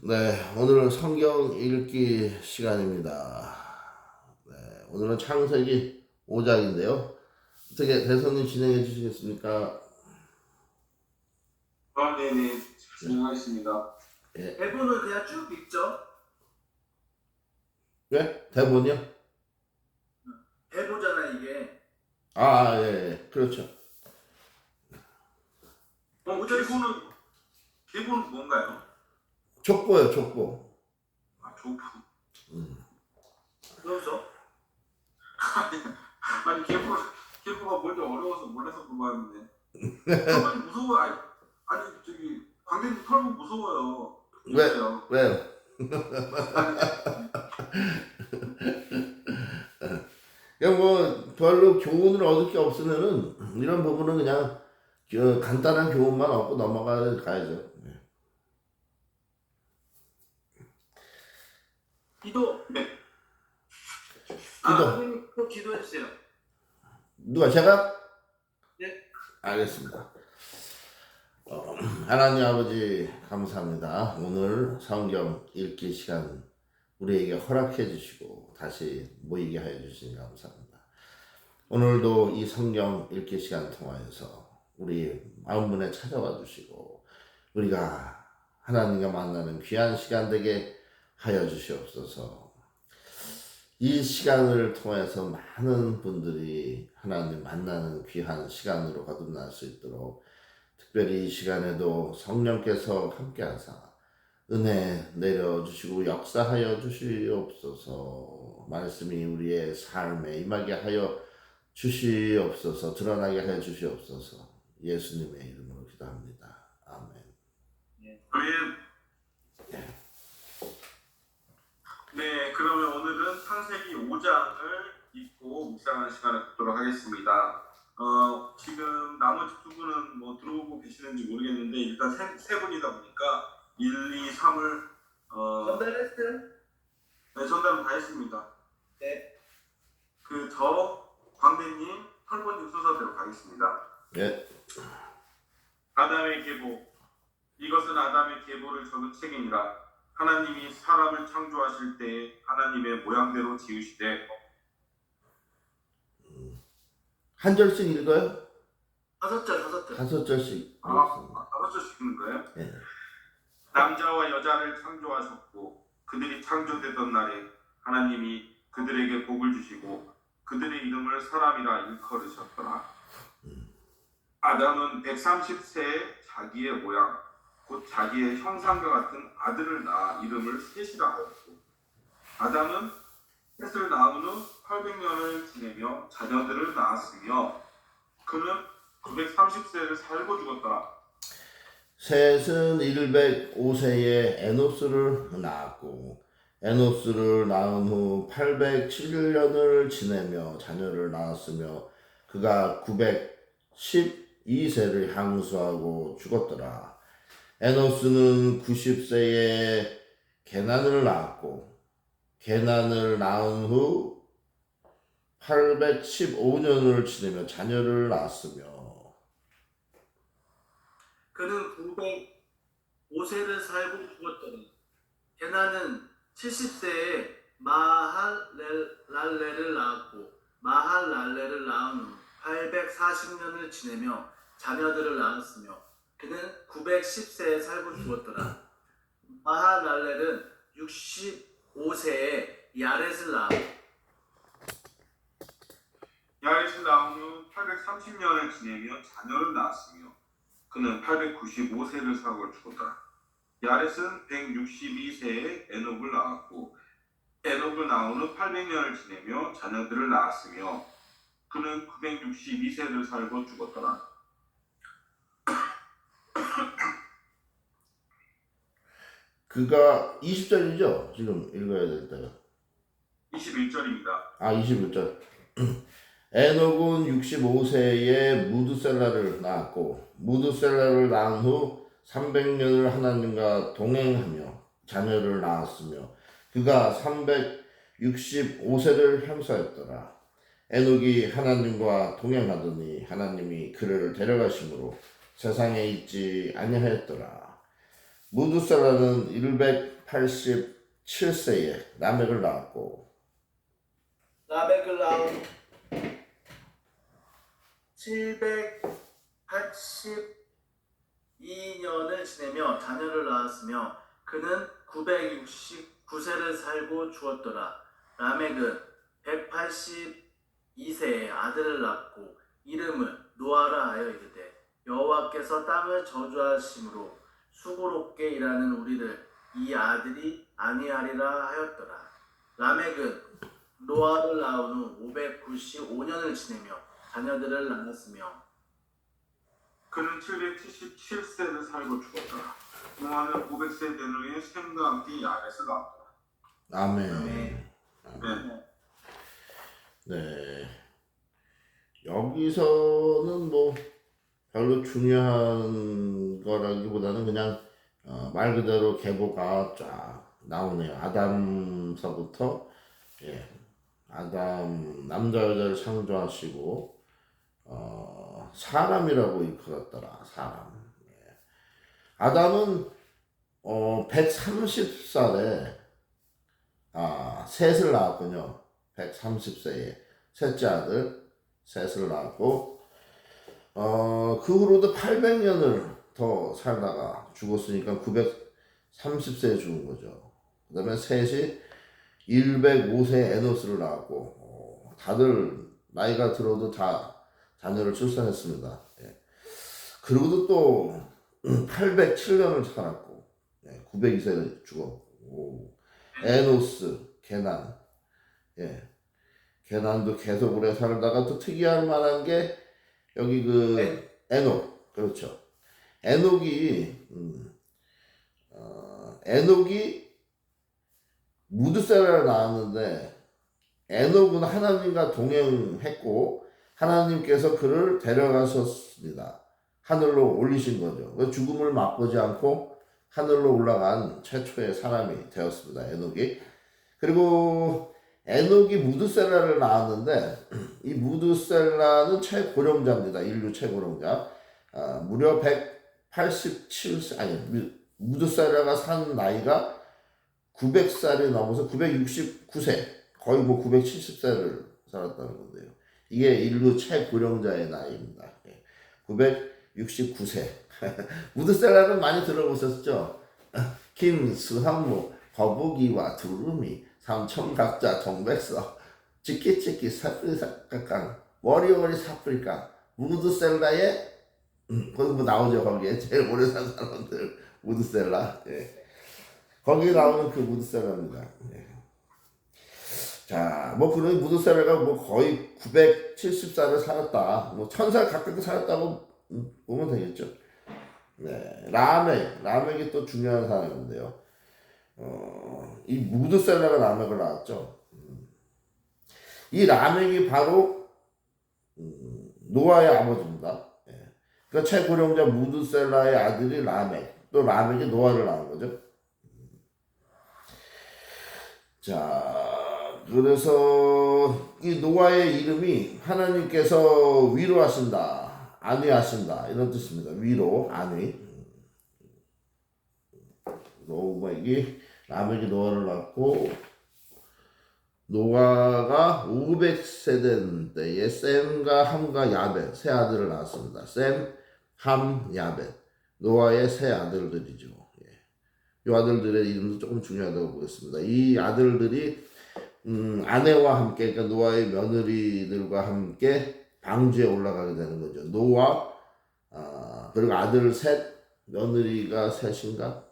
네, 오늘은 성경 읽기 시간입니다. 네, 오늘은 창세기 5장인데요. 어떻게 대선님 진행해 주시겠습니까? 네네. 진행하겠습니다. 예. 대본을 그냥 쭉 읽죠. 네? 대본이요? 대보잖아 이게. 아, 예, 예. 그렇죠. 기본은 뭔가요? 족보요, 족보. 족보. 그래서 아니, 기본가 뭔지 어려워서 몰라서 물어봤는데. 털보니 무서워. 아니, 저기, 관객님 털보 무서워요. 왜요? 왜요? 그냥 뭐 별로 교훈을 얻을 게 없으면은 이런 부분은 그냥 간단한 교훈만 얻고 넘어가야죠. 네. 기도. 네. 선생님 또 기도해 주세요. 누가 제가? 네. 알겠습니다. 하나님 아버지 감사합니다. 오늘 성경 읽기 시간 우리에게 허락해 주시고 다시 모이게 하여 주시니 감사합니다. 오늘도 이 성경 읽기 시간 통하여서 우리 마음문에 찾아와 주시고 우리가 하나님과 만나는 귀한 시간 되게 하여 주시옵소서. 이 시간을 통해서 많은 분들이 하나님 만나는 귀한 시간으로 거듭날 수 있도록 특별히 이 시간에도 성령께서 함께하사 은혜 내려주시고 역사하여 주시옵소서. 말씀이 우리의 삶에 임하게 하여 주시옵소서. 드러나게 하여 주시옵소서. 예수님의 이름으로 기도합니다. 아멘. 네, 그러면 오늘은 창세기 5장을 읽고 묵상하는 시간을 갖도록 하겠습니다. 지금 나머지 두 분은 뭐 들어오고 계시는지 모르겠는데 일단 세 분이다 보니까 1, 2, 3을 전달했어요? 네, 전달은 다 했습니다. 네. 광대님, 털보님 순서대로 가겠습니다. 예. 아담의 계보. 이것은 아담의 계보를 적은 책이니라. 하나님이 사람을 창조하실 때에 하나님의 모양대로 지으시되. 한 절씩 읽어요? 5절. 5절씩 읽습니다. 5절씩 읽는 거예요? 예. 남자와 여자를 창조하셨고 그들이 창조되던 날에 하나님이 그들에게 복을 주시고 그들의 이름을 사람이라 일컬으셨더라. 아담은 130세에 자기의 모양 곧 자기의 형상과 같은 아들을 낳아 이름을 셋이라 하였고 아담은 셋을 낳은 후 800년을 지내며 자녀들을 낳았으며 그는 930세를 살고 죽었더라. 셋은 105세에 에노스를 낳았고 에노스를 낳은 후 807년을 지내며 자녀를 낳았으며 그가 912세를 향수하고 죽었더라. 에노스는 90세에 게난을 낳았고 게난을 낳은 후 815년을 지내며 자녀를 낳았으며 그는 905세를 살고 죽었더니 게나는 70세에 마할랄레를 낳았고 마할랄레를 낳은 후 840년을 지내며 자녀들을 낳았으며 그는 910세에 살고 죽었더라. 마할랄렐은 65세에 야렛을 낳았고 야렛을 낳은 후 830년을 지내며 자녀를 낳았으며 그는 895세를 살고 죽었더라. 야렛은 162세에 에녹을 낳았고 에녹을 낳은 후 800년을 지내며 자녀들을 낳았으며 그는 962세를 살고 죽었더라. 그가 20절이죠? 지금 읽어야 될 때가 21절입니다. 21절. 에녹은 65세에 무드셀라를 낳았고 무드셀라를 낳은 후 300년을 하나님과 동행하며 자녀를 낳았으며 그가 365세를 향수하였더라. 에녹이 하나님과 동행하더니 하나님이 그를 데려가심으로 세상에 있지 아니하였더라. 무드셀라는 187세에 라멕을 낳았고 라멕을 낳은 782년을 지내며 자녀를 낳았으며 그는 969세를 살고 죽었더라. 라멕은 182세에 아들을 낳고 이름을 노아라 하여 이르되 여호와께서 땅을 저주하심으로 수고롭게 일하는 우리를 이 아들이 아니하리라 하였더라. 라멕은 노아를 낳은 후 595년을 지내며 자녀들을 낳았으며 그는 777세를 살고 죽었더라. 노아는 500세 된 후에 셈과 함께 야벳을 낳았더라. 아멘. 네. 네. 여기서는 뭐 별로 중요한 거라기보다는 그냥 말 그대로 계보가 쫙 나오네요. 아담서부터 아담 남자 여자를 창조하시고 사람이라고 일컬었더라. 사람. 아담은 130살에 셋을 낳았군요. 130세에 셋째 아들 셋을 낳았고 그 후로도 800년을 더 살다가 죽었으니까 930세에 죽은 거죠. 그 다음에 셋이 105세에 에노스를 낳았고 다들 나이가 들어도 다 자녀를 출산했습니다. 그리고도 또 807년을 살았고 902세에 죽었고 에노스, 게난 게난도 계속 오래 살다가 또 특이할 만한 게 여기 그 에녹 그렇죠. 에녹이 무드셀라를 낳았는데 에녹은 하나님과 동행했고 하나님께서 그를 데려가셨습니다. 하늘로 올리신 거죠. 그래서 죽음을 맛보지 않고 하늘로 올라간 최초의 사람이 되었습니다. 에녹이. 그리고 에녹이 무드셀라를 낳았는데 이 무드셀라는 최고령자입니다. 인류 최고령자. 무려 187세 무드셀라가 산 나이가 900살이 넘어서 969세 거의 뭐 970세를 살았다는 건데요. 이게 인류 최고령자의 나이입니다. 969세. 무드셀라는 많이 들어보셨죠? 김수한무, 거북이와 두루미, 삼천각자, 동백서, 찌끼찌끼, 사프리사깡, 워리워리 사프리카, 무드셀라의 거기 뭐 나오죠. 거기에 제일 오래 산 사람들 무드셀라. 거기에 나오는 그 무드셀라입니다. 자, 뭐 그런 무드셀라가 뭐 거의 970살을 살았다. 뭐 1000살 가까이 살았다고 보면 되겠죠. 라멕이 또 중요한 사람인데요. 이 무드셀라가 라멕을 낳았죠. 이 라멕이 바로 노아의 아버지입니다. 그러니까 최고령자 무드셀라의 아들이 라멕, 또 라멕이 노아를 낳은 거죠. 자, 그래서 이 노아의 이름이 하나님께서 위로하신다, 안위하신다 이런 뜻입니다. 위로, 안위. 라멕이 노아를 낳고 노아가 500세 된 때에 셈과 함과 야벳 세 아들을 낳았습니다. 셈, 함, 야벳 노아의 세 아들들이죠. 이 아들들의 이름도 조금 중요하다고 보겠습니다. 이 아들들이 아내와 함께 그러니까 노아의 며느리들과 함께 방주에 올라가게 되는 거죠. 노아 그리고 아들 셋, 며느리가 셋인가?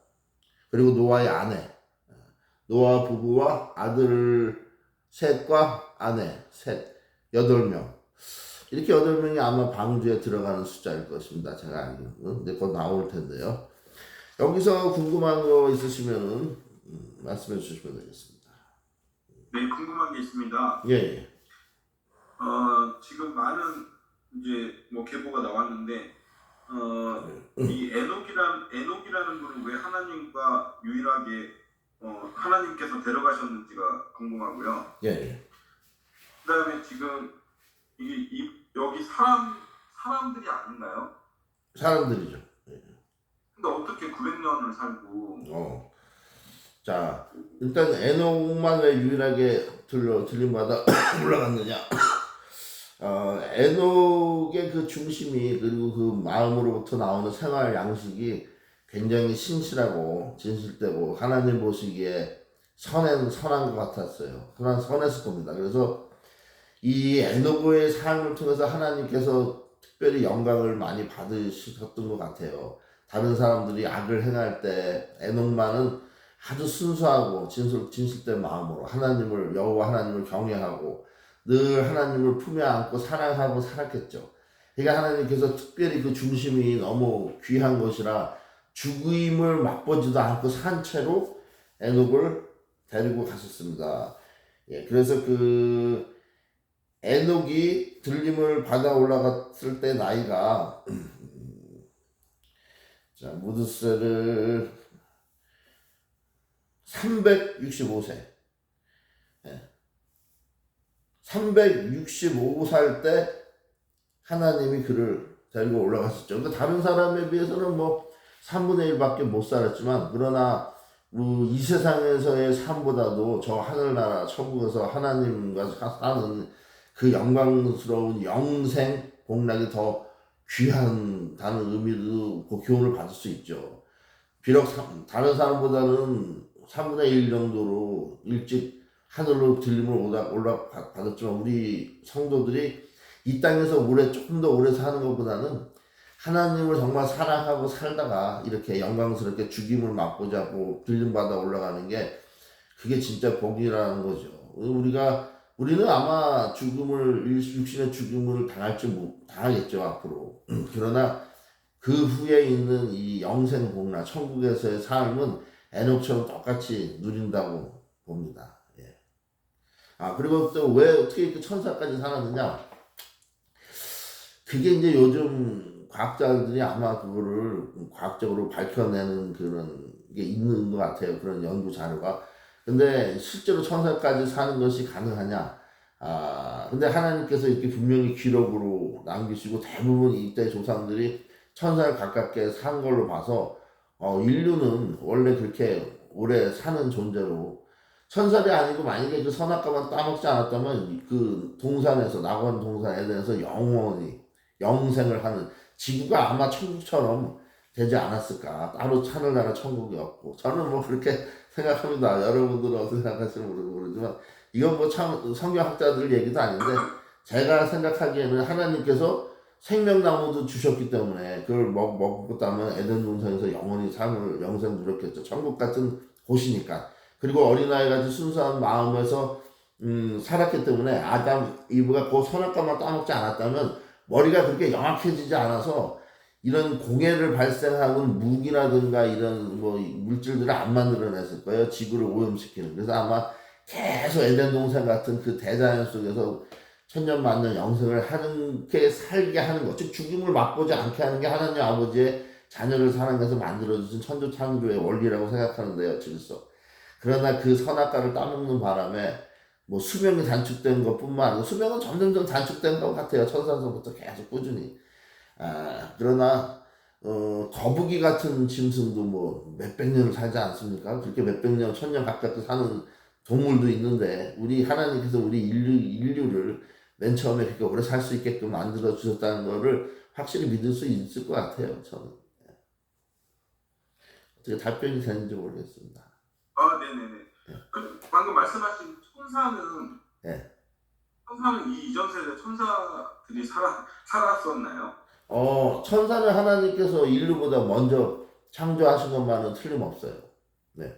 그리고 노아의 아내, 노아 부부와 아들 셋과 아내 셋, 8명. 이렇게 8명이 아마 방주에 들어가는 숫자일 것입니다. 제가 알기로는. 근데 곧 나올 텐데요. 여기서 궁금한 거 있으시면은 말씀해 주시면 되겠습니다. 네, 궁금한 게 있습니다. 예. 지금 많은 이제 뭐 계보가 나왔는데 이 에녹이라는 분은 왜 하나님과 유일하게 하나님께서 데려가셨는지가 궁금하고요. 예. 그다음에 지금 여기 사람들이 아닌가요? 사람들이죠. 근데 어떻게 900년을 살고 자, 일단 에녹만 왜 유일하게 들림마다 올라갔느냐? 에녹의 그 중심이 그리고 그 마음으로부터 나오는 생활 양식이 굉장히 신실하고 진실되고 하나님 보시기에 선한 것 같았어요. 선했을 겁니다. 그래서 이 에녹의 삶을 통해서 하나님께서 특별히 영광을 많이 받으셨던 것 같아요. 다른 사람들이 악을 행할 때 에녹만은 아주 순수하고 진실된 마음으로 여호와 하나님을 경외하고 늘 하나님을 품에 안고 사랑하고 살았겠죠. 그러니까 하나님께서 특별히 그 중심이 너무 귀한 것이라 죽음을 맛보지도 않고 산 채로 에녹을 데리고 가셨습니다. 예, 그래서 그 에녹이 들림을 받아 올라갔을 때 나이가 자 무드셀을 365세 365살 때 하나님이 그를 데리고 올라갔었죠. 그러니까 다른 사람에 비해서는 뭐 3분의 1밖에 못 살았지만 그러나 이 세상에서의 삶보다도 저 하늘나라 천국에서 하나님과 사는 그 영광스러운 영생 복락이 더 귀한다는 의미도 그 교훈을 받을 수 있죠. 비록 다른 사람보다는 3분의 1 정도로 일찍 하늘로 들림을 받았지만 우리 성도들이 이 땅에서 조금 더 오래 사는 것보다는 하나님을 정말 사랑하고 살다가 이렇게 영광스럽게 죽임을 맛보자 고 들림받아 올라가는 게 그게 진짜 복이라는 거죠. 우리는 아마 육신의 죽음을 당하겠죠 앞으로. 그러나 그 후에 있는 이 영생 복락 천국에서의 삶은 에녹처럼 똑같이 누린다고 봅니다. 예. 그리고 또 왜 어떻게 그 천사까지 살았느냐? 그게 이제 요즘 과학자들이 아마 그거를 과학적으로 밝혀내는 그런 게 있는 것 같아요. 그런 연구 자료가. 근데 실제로 천사까지 사는 것이 가능하냐? 근데 하나님께서 이렇게 분명히 기록으로 남기시고 대부분 이때 조상들이 천사를 가깝게 산 걸로 봐서 인류는 원래 그렇게 오래 사는 존재로 천사이 아니고 만약에 그 선악과만 따먹지 않았다면 그 동산에서 낙원 동산 에덴에서 영원히 영생을 하는 지구가 아마 천국처럼 되지 않았을까. 따로 하늘나라 천국이었고 저는 뭐 그렇게 생각합니다. 여러분들은 어떻게 생각하실지 모르지만 이건 뭐 참 성경학자들 얘기도 아닌데 제가 생각하기에는 하나님께서 생명나무도 주셨기 때문에 그걸 먹고 따면 에덴 동산에서 영원히 영생 누렸겠죠. 천국 같은 곳이니까. 그리고 어린아이같이 순수한 마음에서 살았기 때문에 아담, 이브가 그 선악과만 따먹지 않았다면 머리가 그렇게 영악해지지 않아서 이런 공해를 발생하는 무기라든가 이런 뭐 물질들을 안 만들어냈을 거예요. 지구를 오염시키는. 그래서 아마 계속 에덴 동산 같은 그 대자연 속에서 천년 만년 영생을 살게 하는 것, 즉 죽음을 맛보지 않게 하는 게 하나님 아버지의 자녀를 사랑해서 만들어주신 천주 창조의 원리라고 생각하는데요, 질서. 그러나 그 선악과를 따먹는 바람에 뭐 수명이 단축된 것뿐만 아니고 수명은 점점 단축된 것 같아요. 천사서부터 계속 꾸준히. 그러나 거북이 같은 짐승도 뭐 몇백 년을 살지 않습니까? 그렇게 몇백 년, 천년 가깝게 사는 동물도 있는데 우리 하나님께서 우리 인류를 맨 처음에 그렇게 오래 살 수 있게끔 만들어 주셨다는 거를 확실히 믿을 수 있을 것 같아요. 저는. 어떻게 답변이 되는지 모르겠습니다. 네네네. 방금 말씀하신 천사는 이 이전 세대 천사들이 살았었나요? 천사는 하나님께서 인류보다 먼저 창조하신 것만은 틀림없어요. 네.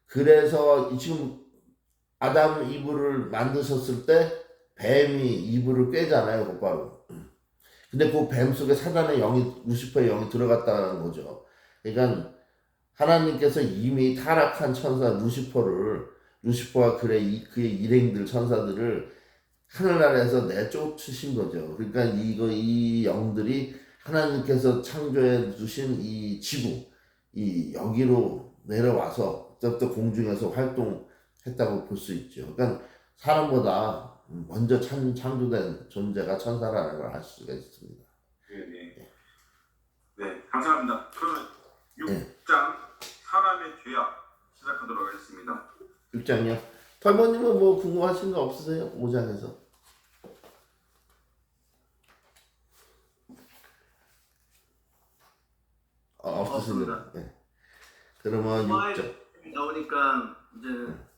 그래서 지금 아담 이브를 만드셨을 때 뱀이 이브를 꿰잖아요, 곧바로. 근데 그 뱀 속에 사단의 영이, 루시퍼의 영이 들어갔다는 거죠. 그러니까 하나님께서 이미 타락한 천사 루시퍼와 그의 일행들 천사들을 하늘나라에서 내쫓으신 거죠. 그러니까 이 영들이 하나님께서 창조해 주신 이 지구, 여기로 내려와서 또 공중에서 활동했다고 볼 수 있죠. 그러니까 사람보다 먼저 창조된 존재가 천사라는 걸 알 수가 있습니다. 네네. 네, 감사합니다. 그러면 예. 6장 사람의 죄악 시작하도록 하겠습니다. 6장이요. 털보님은 뭐 궁금하신 거 없으세요? 5장에서. 없으십니다. 네. 그러면 노아의 6장. 나오니까 이제는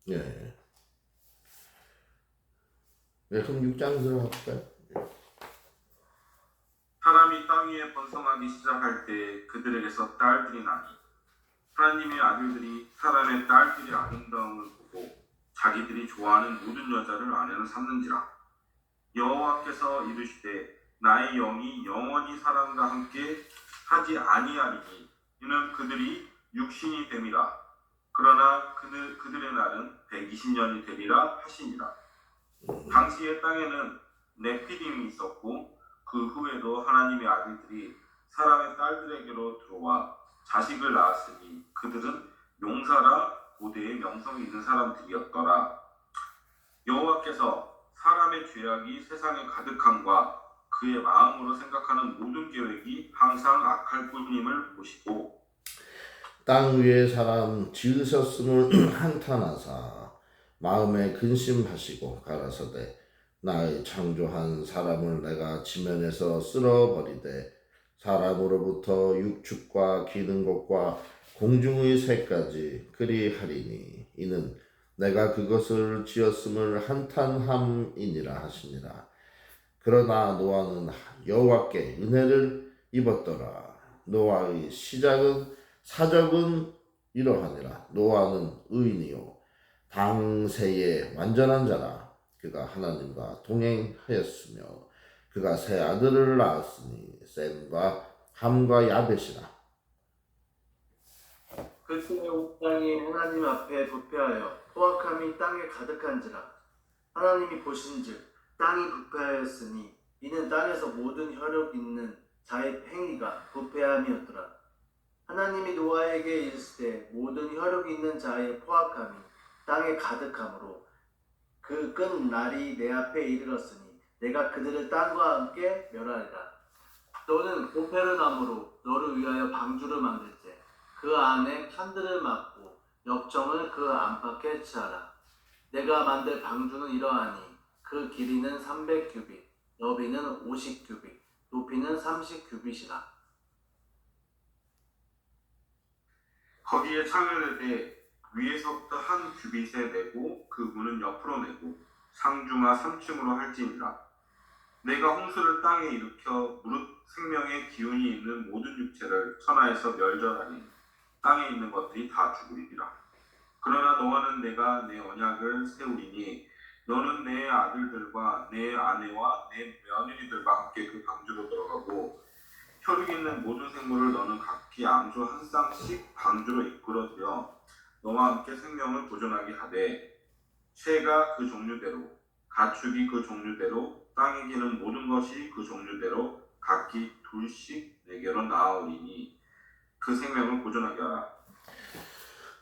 예. 네, 그럼 6장 들어갈까요? 사람이 땅 위에 번성하기 시작할 때 그들에게서 딸들이 나니 하나님의 아들들이 사람의 딸들의 아름다움을 보고 자기들이 좋아하는 모든 여자를 아내로 삼는지라. 여호와께서 이르시되 나의 영이 영원히 사람과 함께 하지 아니하리니 이는 그들이 육신이 됨이라. 그러나 그들의 날은 120년이 되리라 하시니라. 당시에 땅에는 네피림이 있었고 그 후에도 하나님의 아들들이 사람의 딸들에게로 들어와 자식을 낳았으니 그들은 용사라 고대의 명성이 있는 사람들이었더라. 여호와께서 사람의 죄악이 세상에 가득함과 그의 마음으로 생각하는 모든 계획이 항상 악할 뿐임을 보시고 땅 위에 사람 지으셨음을 한탄하사 마음에 근심하시고 가라사대 나의 창조한 사람을 내가 지면에서 쓸어버리되 사람으로부터 육축과 기는 것과 공중의 새까지 그리하리니 이는 내가 그것을 지었음을 한탄함이니라 하시니라. 그러나 노아는 여호와께 은혜를 입었더라. 노아의 사적은 이러하니라. 노아는 의인이요 당세의 완전한 자라. 그가 하나님과 동행하였으며 그가 세 아들을 낳았으니 셈과 함과 야벳이라. 그때 온 땅이 하나님 앞에 부패하여 포악함이 땅에 가득한지라. 하나님이 보신즉 땅이 부패하였으니 이는 땅에서 모든 혈육 있는 자의 행위가 부패함이었더라. 하나님이 노아에게 이르시되 모든 혈육 있는 자의 포악함이 땅에 가득함으로 그 끈 날이 내 앞에 이르렀으니 내가 그들을 땅과 함께 멸하리라. 너는 고페르 나무로 너를 위하여 방주를 만들되 그 안에 칸들을 막고 역청을 그 안팎에 치하라. 내가 만들 방주는 이러하니 그 길이는 300규빗, 너비는 50규빗, 높이는 30규빗이라. 거기에 창을 내되 위에서부터 한 규빗에 내고 그 문은 옆으로 내고 상중하 3층으로 할지니라. 내가 홍수를 땅에 일으켜 무릇 생명의 기운이 있는 모든 육체를 천하에서 멸절하니 땅에 있는 것들이 다 죽으리라. 그러나 너와는 내가 내 언약을 세우리니 너는 내 아들들과 내 아내와 내 며느리들과 함께 그 방주로 들어가고 혈육 있는 모든 생물을 너는 각기 암소 한 쌍씩 방주로 이끌어들여 너와 함께 생명을 보존하게 하되 새가 그 종류대로 가축이 그 종류대로 땅에 기는 모든 것이 그 종류대로 각기 둘씩 내게로 나아오리니 그 생명을 보존하게 하라.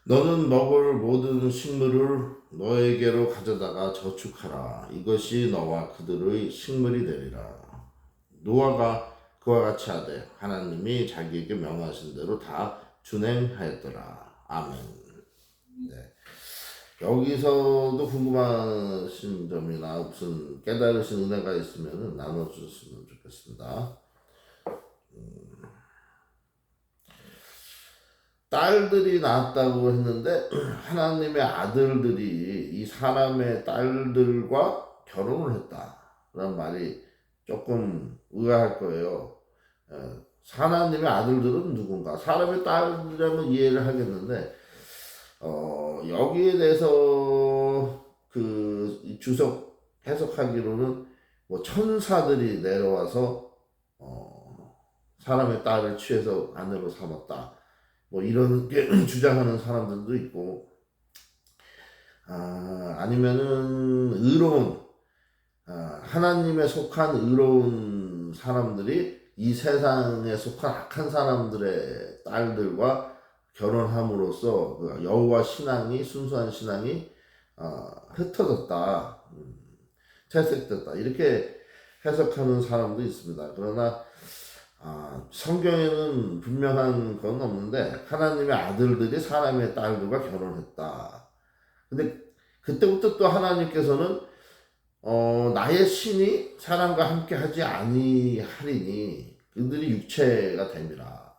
너는 먹을 모든 식물을 너에게로 가져다가 저축하라. 이것이 너와 그들의 식물이 되리라. 노아가 그와 같이 하되 하나님이 자기에게 명하신 대로 다 준행하였더라. 아멘. 네. 여기서도 궁금하신 점이나 무슨 깨달으신 은혜가 있으면 나눠주셨으면 좋겠습니다. 딸들이 낳았다고 했는데 하나님의 아들들이 이 사람의 딸들과 결혼을 했다라는 말이 조금 의아할 거예요. 하나님의 아들들은 누군가? 사람의 딸이라면 이해를 하겠는데 여기에 대해서 그 주석 해석하기로는 뭐 천사들이 내려와서 사람의 딸을 취해서 아내로 삼았다. 뭐 이런 게 주장하는 사람들도 있고, 아니면은 하나님에 속한 의로운 사람들이 이 세상에 속한 악한 사람들의 딸들과 결혼함으로써 그 여호와 신앙이, 순수한 신앙이 흩어졌다, 퇴색됐다, 이렇게 해석하는 사람도 있습니다. 그러나 성경에는 분명한 건 없는데 하나님의 아들들이 사람의 딸들과 결혼했다. 근데 그때부터 또 하나님께서는 나의 신이 사람과 함께 하지 아니하리니 그들이 육체가 됨이라.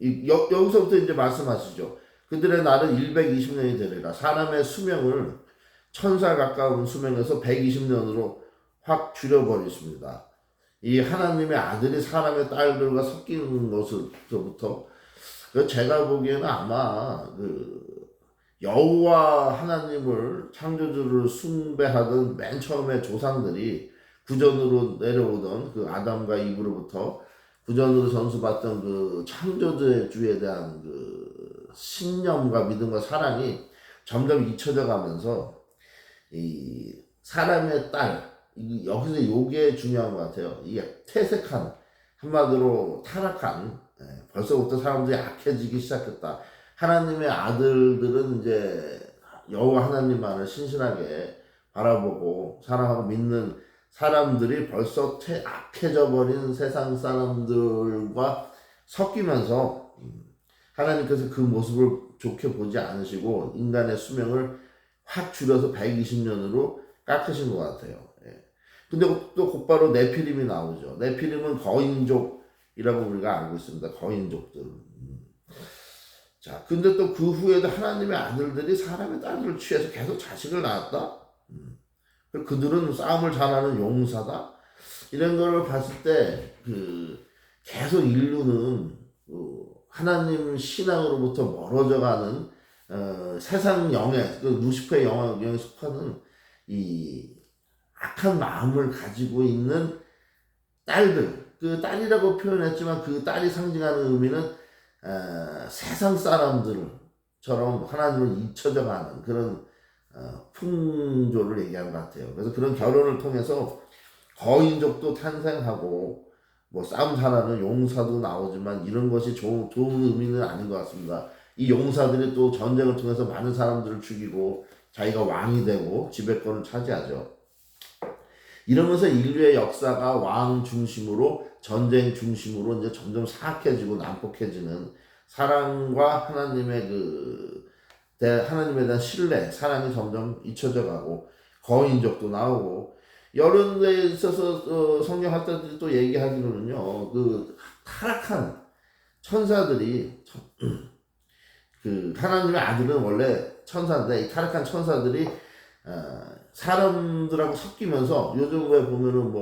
여기서부터 이제 말씀하시죠. 그들의 날은 120년이 되리라. 사람의 수명을 천사 가까운 수명에서 120년으로 확 줄여버리십니다. 이 하나님의 아들이 사람의 딸들과 섞이는 것부터 제가 보기에는 아마 여호와 하나님을 창조주를 숭배하던 맨 처음에 조상들이 구전으로 내려오던 그 아담과 이브로부터 구전으로 전수받던 그 창조주에 대한 그 신념과 믿음과 사랑이 점점 잊혀져 가면서 이 사람의 딸, 여기서 요게 중요한 것 같아요. 이게 퇴색한, 한마디로 타락한, 벌써부터 사람들이 악해지기 시작했다. 하나님의 아들들은 이제 여호와 하나님만을 신실하게 바라보고 사랑하고 믿는 사람들이 벌써 악해져 버린 세상 사람들과 섞이면서 하나님께서 그 모습을 좋게 보지 않으시고 인간의 수명을 확 줄여서 120년으로 깎으신 것 같아요. 근데 또 곧바로 네피림이 나오죠. 네피림은 거인족이라고 우리가 알고 있습니다. 거인족들. 자, 근데 또 그 후에도 하나님의 아들들이 사람의 딸들을 취해서 계속 자식을 낳았다. 그들은 싸움을 잘하는 용사다. 이런 걸 봤을 때 계속 인류는 하나님 신앙으로부터 멀어져가는 세상 영에 루시퍼의 영향에 속하는 이 악한 마음을 가지고 있는 딸들, 그 딸이라고 표현했지만 그 딸이 상징하는 의미는 세상 사람들처럼 하나님을 잊혀져가는 그런 풍조를 얘기한 것 같아요. 그래서 그런 결혼을 통해서 거인족도 탄생하고 뭐 싸움 잘하는 용사도 나오지만 이런 것이 좋은 의미는 아닌 것 같습니다. 이 용사들이 또 전쟁을 통해서 많은 사람들을 죽이고 자기가 왕이 되고 지배권을 차지하죠. 이러면서 인류의 역사가 왕 중심으로 전쟁 중심으로 이제 점점 사악해지고 난폭해지는 사랑과 하나님의 하나님에 대한 신뢰, 사랑이 점점 잊혀져 가고 거인족도 나오고 여러 데 있어서 성경 학자들이 또 얘기하기로는요, 그 타락한 천사들이 하나님의 아들은 원래 천사인데 이 타락한 천사들이 사람들하고 섞이면서 요즘 왜 보면은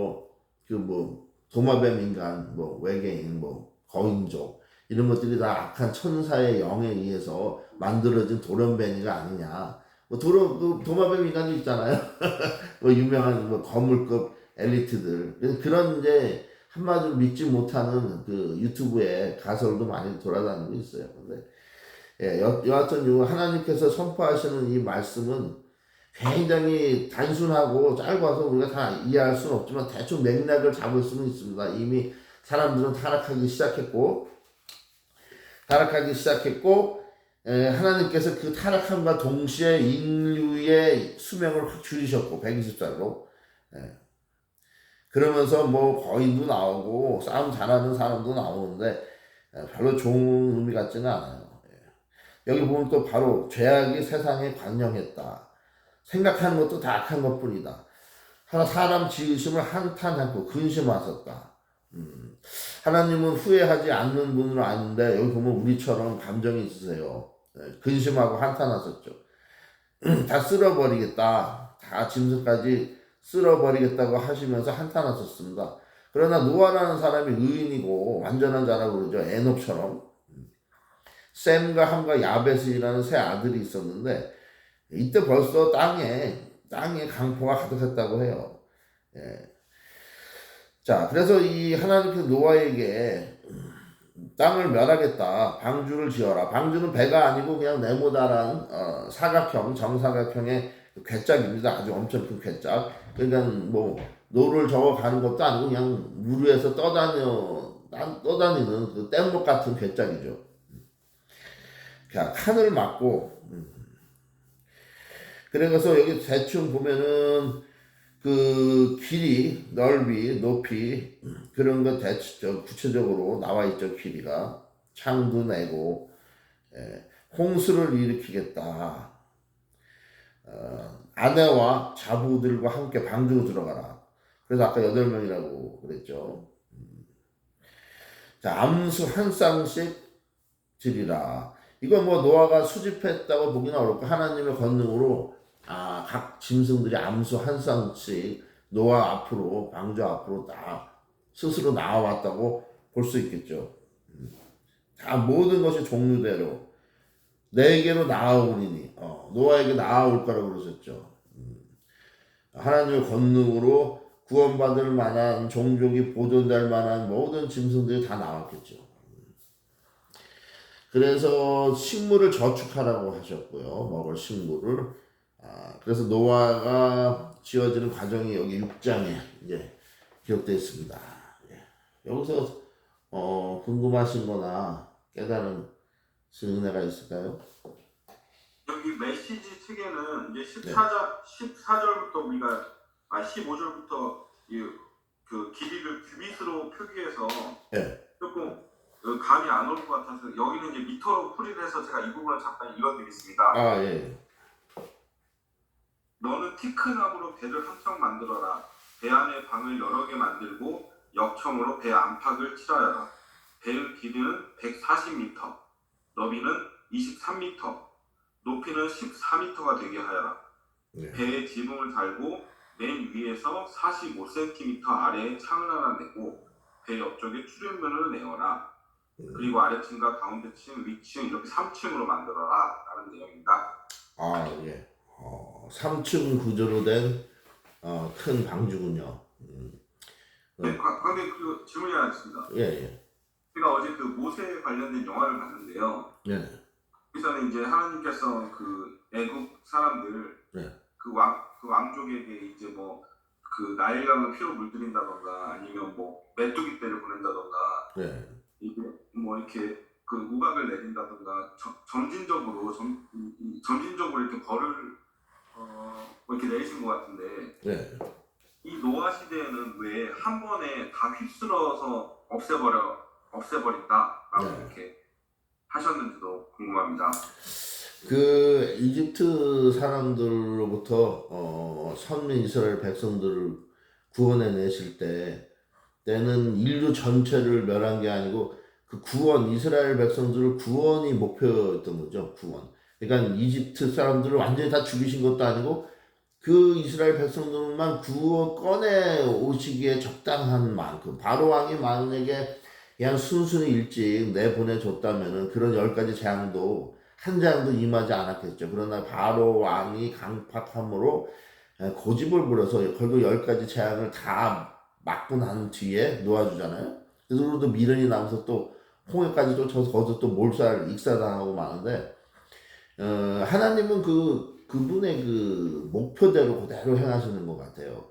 도마뱀 인간, 외계인, 거인족 이런 것들이 다 악한 천사의 영에 의해서 만들어진 돌연변이가 아니냐. 도마뱀 인간도 있잖아요. 유명한 거물급 엘리트들. 그런 이제 한마디로 믿지 못하는 유튜브에 가설도 많이 돌아다니고 있어요. 근데 여하튼 하나님께서 선포하시는 이 말씀은 굉장히 단순하고 짧아서 우리가 다 이해할 수는 없지만 대충 맥락을 잡을 수는 있습니다. 이미 사람들은 타락하기 시작했고 하나님께서 그 타락함과 동시에 인류의 수명을 확 줄이셨고 120살로 그러면서 거인도 나오고 싸움 잘하는 사람도 나오는데 별로 좋은 의미 같지는 않아요. 여기 보면 또 바로 죄악이 세상에 관영했다. 생각하는 것도 다 악한 것뿐이다. 사람 지으심을 한탄하고 근심하셨다. 하나님은 후회하지 않는 분으로 아는데 여기 보면 우리처럼 감정이 있으세요. 근심하고 한탄하셨죠. 다 쓸어버리겠다. 다 짐승까지 쓸어버리겠다고 하시면서 한탄하셨습니다. 그러나 노아라는 사람이 의인이고 완전한 자라고 그러죠. 에녹처럼. 셈과 함과 야벳이라는 세 아들이 있었는데 이때 벌써 땅에 강포가 가득했다고 해요. 자, 그래서 이 하나님께서 노아에게 땅을 멸하겠다. 방주를 지어라. 방주는 배가 아니고 그냥 네모다란 사각형, 정사각형의 괴짝입니다. 아주 엄청 큰 괴짝. 그러니까 노를 저어 가는 것도 아니고 그냥 물 위에서 떠다니는 그 뗏목 같은 괴짝이죠. 자, 칸을 막고 그래서 여기 대충 보면은 그 길이, 넓이, 높이 그런 거 구체적으로 나와 있죠. 길이가 창도 내고 홍수를 일으키겠다. 아내와 자부들과 함께 방주로 들어가라. 그래서 아까 8명이라고 그랬죠. 자, 암수 한 쌍씩 드리라. 이건 뭐 노아가 수집했다고 보기는 어렵고 하나님의 권능으로 각 짐승들이 암수 한 쌍씩 노아 앞으로 방주 앞으로 다 스스로 나와왔다고 볼 수 있겠죠. 다 모든 것이 종류대로 내게로 나아오리니 노아에게 나아올 거라고 그러셨죠. 하나님의 권능으로 구원받을 만한 종족이 보존될 만한 모든 짐승들이 다 나왔겠죠. 그래서 식물을 저축하라고 하셨고요. 먹을 식물을. 그래서 노아가 지어지는 과정이 여기 6장에 이제 기록되어 있습니다. 여기서 궁금하신 거나 깨달은 은혜가 있을까요? 여기 메시지 책에는 이제 네. 14절부터 우리가 15절부터 그 길이를 규빗으로 표기해서 네. 조금 감이 안 올 것 같아서 여기는 이제 미터로 풀이를 해서 제가 이 부분을 잠깐 읽어드리겠습니다. 예. 너는 티크납으로 배를 한 척 만들어라. 배 안에 방을 여러 개 만들고 역청으로 배 안팎을 칠하여라. 배의 길이는 140m, 너비는 23m, 높이는 14m가 되게 하여라. 네. 배에 지붕을 달고 맨 위에서 45cm 아래에 창을 하나 내고 배 옆쪽에 출입문을 내어라. 그리고 아래층과 가운데층, 위층 이렇게 3층으로 만들어라 라는 내용입니다. 예. 3층 구조로 된 큰 방주군요. 네, 관계 그 질문이 하나 있습니다. 예. 제가 어제 그 모세에 관련된 영화를 봤는데요. 네. 거기서는 이제 하나님께서 그 애국 사람들 네. 그 왕족에게 이제 뭐 그 나일강을 피로 물들인다던가 아니면 뭐 메뚜기 떼를 보낸다던가 네. 이게 뭐 이렇게 그 우박을 내린다던가 점진적으로 이렇게 벌을 뭐 이렇게 내리신 것 같은데 네. 이 노아 시대에는 왜 한 번에 다 휩쓸어서 없애버린다라고 네. 이렇게 하셨는지도 궁금합니다. 그 이집트 사람들로부터 선민 이스라엘 백성들을 구원해 내실 때는 인류 전체를 멸한 게 아니고 그 구원, 이스라엘 백성들을 구원이 목표였던 거죠. 구원. 그러니까 이집트 사람들을 완전히 다 죽이신 것도 아니고 그 이스라엘 백성들만 구원 꺼내 오시기에 적당한 만큼 바로 왕이 만약에 그냥 순순히 일찍 내보내줬다면은 그런 10가지 재앙도 한 장도 임하지 않았겠죠. 그러나 바로 왕이 강팍함으로 고집을 부려서 결국 10가지 재앙을 다 막고 난 뒤에 놓아주잖아요. 그래서 미련이 남아서 또 홍해까지 또 쳐서 거기서 또 몰살 익사당하고 마는데 하나님은 그분의 그 목표대로 그대로 행하시는 것 같아요.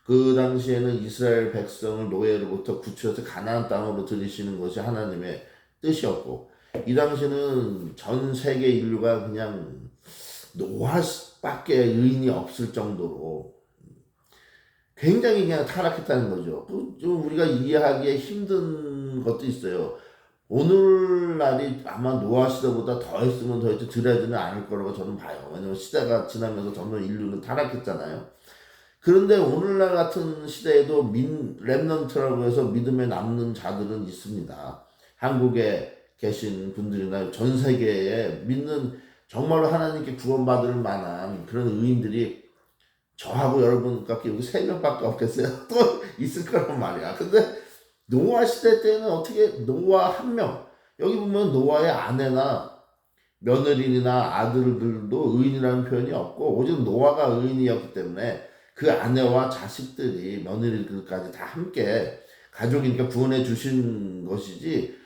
그 당시에는 이스라엘 백성을 노예로부터 구출해서 가나안 땅으로 들이시는 것이 하나님의 뜻이었고 이 당시는 전 세계 인류가 그냥 노아밖에 의인이 없을 정도로 굉장히 그냥 타락했다는 거죠. 좀 우리가 이해하기에 힘든 것도 있어요. 오늘날이 아마 노아 시대보다 더 했으면 더 했지 덜하지는 않을 거라고 저는 봐요. 왜냐면 시대가 지나면서 점점 인류는 타락했잖아요. 그런데 오늘날 같은 시대에도 렘넌트라고 해서 믿음에 남는 자들은 있습니다. 한국에 계신 분들이나 전 세계에 믿는 정말로 하나님께 구원받을 만한 그런 의인들이 저하고 여러분밖에 여기 3명밖에 없겠어요. 또 있을 거란 말이야. 근데 노아 시대 때는 어떻게 노아 한 명, 여기 보면 노아의 아내나 며느리나 아들들도 의인이라는 표현이 없고 오직 노아가 의인이었기 때문에 그 아내와 자식들이 며느리들까지 다 함께 가족이니까 구원해 주신 것이지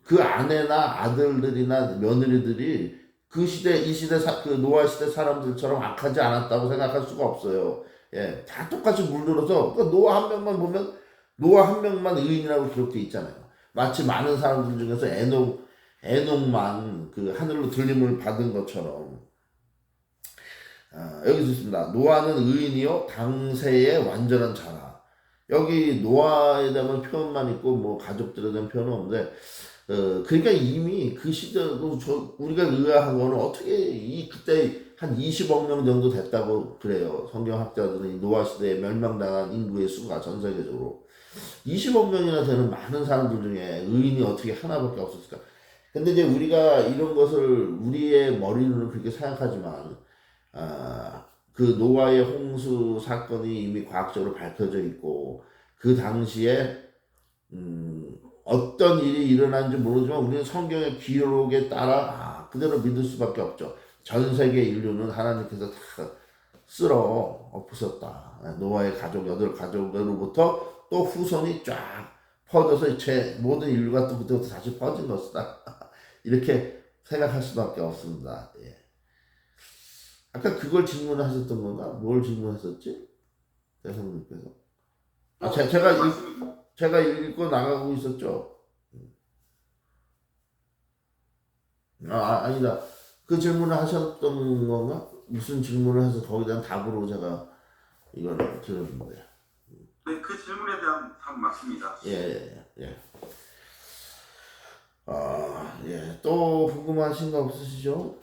그 아내나 아들들이나 며느리들이 그 시대 이 시대 그 노아 시대 사람들처럼 악하지 않았다고 생각할 수가 없어요. 예, 다 똑같이 물들어서 그 노아 한 명만 보면 노아 한 명만 의인이라고 기록돼 있잖아요. 마치 많은 사람들 중에서 에녹만 그 하늘로 들림을 받은 것처럼 여기 있습니다. 노아는 의인이요 당세의 완전한 자라. 여기 노아에 대한 표현만 있고 뭐 가족들에 대한 표현은 없는데 그러니까 이미 그 시대도 우리가 의아한 거는 어떻게 그때 한 20억 명 정도 됐다고 그래요. 성경학자들은 이 노아 시대에 멸망당한 인구의 수가 전 세계적으로 20억 명이나 되는 많은 사람들 중에 의인이 어떻게 하나밖에 없었을까? 근데 이제 우리가 이런 것을 우리의 머리로는 그렇게 생각하지만 그 노아의 홍수 사건이 이미 과학적으로 밝혀져 있고 그 당시에 어떤 일이 일어난지 모르지만 우리는 성경의 기록에 따라 그대로 믿을 수밖에 없죠. 전 세계 인류는 하나님께서 다 쓸어 엎으셨다. 노아의 가족 8가족으로부터 또 후손이 쫙 퍼져서 모든 인류가 또 그때부터 다시 퍼진 것이다. 이렇게 생각할 수밖에 없습니다. 예. 아까 그걸 질문하셨던 건가? 뭘 질문하셨지? 대성님께서. 제가 읽고 나가고 있었죠? 아니다. 그 질문을 하셨던 건가? 무슨 질문을 해서 거기에 대한 답으로 제가 이걸 들었는데. 네, 그 질문에 대한 답 맞습니다. 예. 또 궁금하신 거 없으시죠?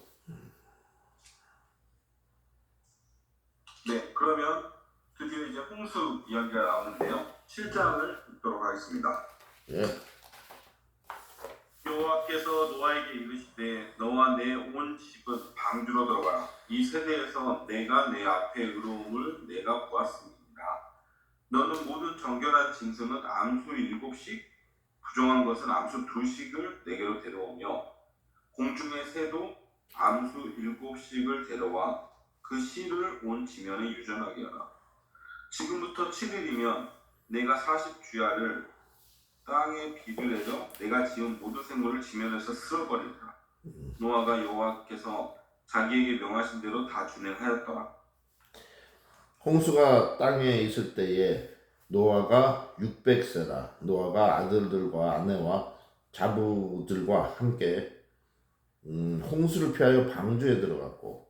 네, 그러면 드디어 이제 홍수 이야기가 나오는데요. 7장을 읽도록 하겠습니다. 예. 여호와께서 노아에게 이르시되 너와 내 온 집은 방주로 들어가라. 이 세대에서 내가 내 앞에 의로움을 내가 보았습니다. 너는 모든 정결한 짐승은 암수 7씩 부정한 것은 암수 2씩을 내게로 데려오며 공중의 새도 암수 7씩을 데려와 그 씨를 온 지면에 유전하게 하라. 지금부터 7일이면 내가 40주야를 땅에 비를 내려 내가 지은 모든 생물을 지면에서 쓸어버리리라. 노아가 여호와께서 자기에게 명하신 대로 다 준행하였더라. 홍수가 땅에 있을 때에 노아가 600세라. 노아가 아들들과 아내와 자부들과 함께 홍수를 피하여 방주에 들어갔고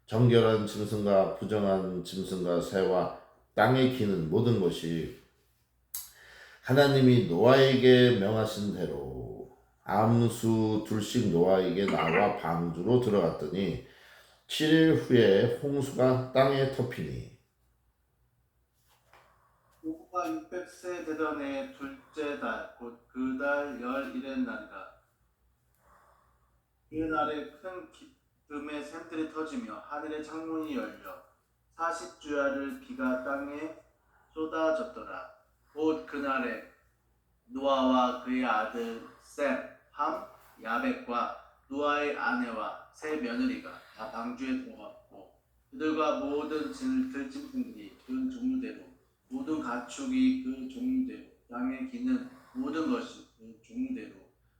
정결한 짐승과 부정한 짐승과 새와 땅에 기는 모든 것이 하나님이 노아에게 명하신 대로 암수 2씩 노아에게 나와 방주로 들어갔더니 7일 후에 홍수가 땅에 터피니 노아가 600세 되던 해 둘째 달 곧 그 달 11의 날이라. 그 날에 큰 기름의 샘들이 터지며 하늘의 창문이 열려 40주야를 비가 땅에 쏟아졌더라. 곧 그날에 노아와 그의 아들 셈, 함, 야벳과 노아의 아내와 세 며느리가 다 방주에 들어갔고 그들과 모든 들짐승들이 그 종류대로 모든 가축이 그 종류대로 땅에 기는 모든 것이 그 종류대로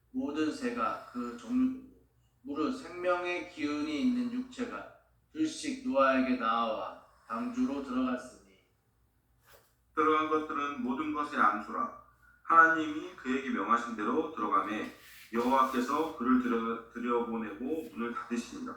모든 새가 그 종류대로 무릇 생명의 기운이 있는 육체가 둘씩 노아에게 나와 방주로 들어갔으니 들어간 것들은 모든 것의 암수라. 하나님이 그에게 명하신 대로 들어가매 여호와께서 그를 들여보내고 문을 닫으시니라.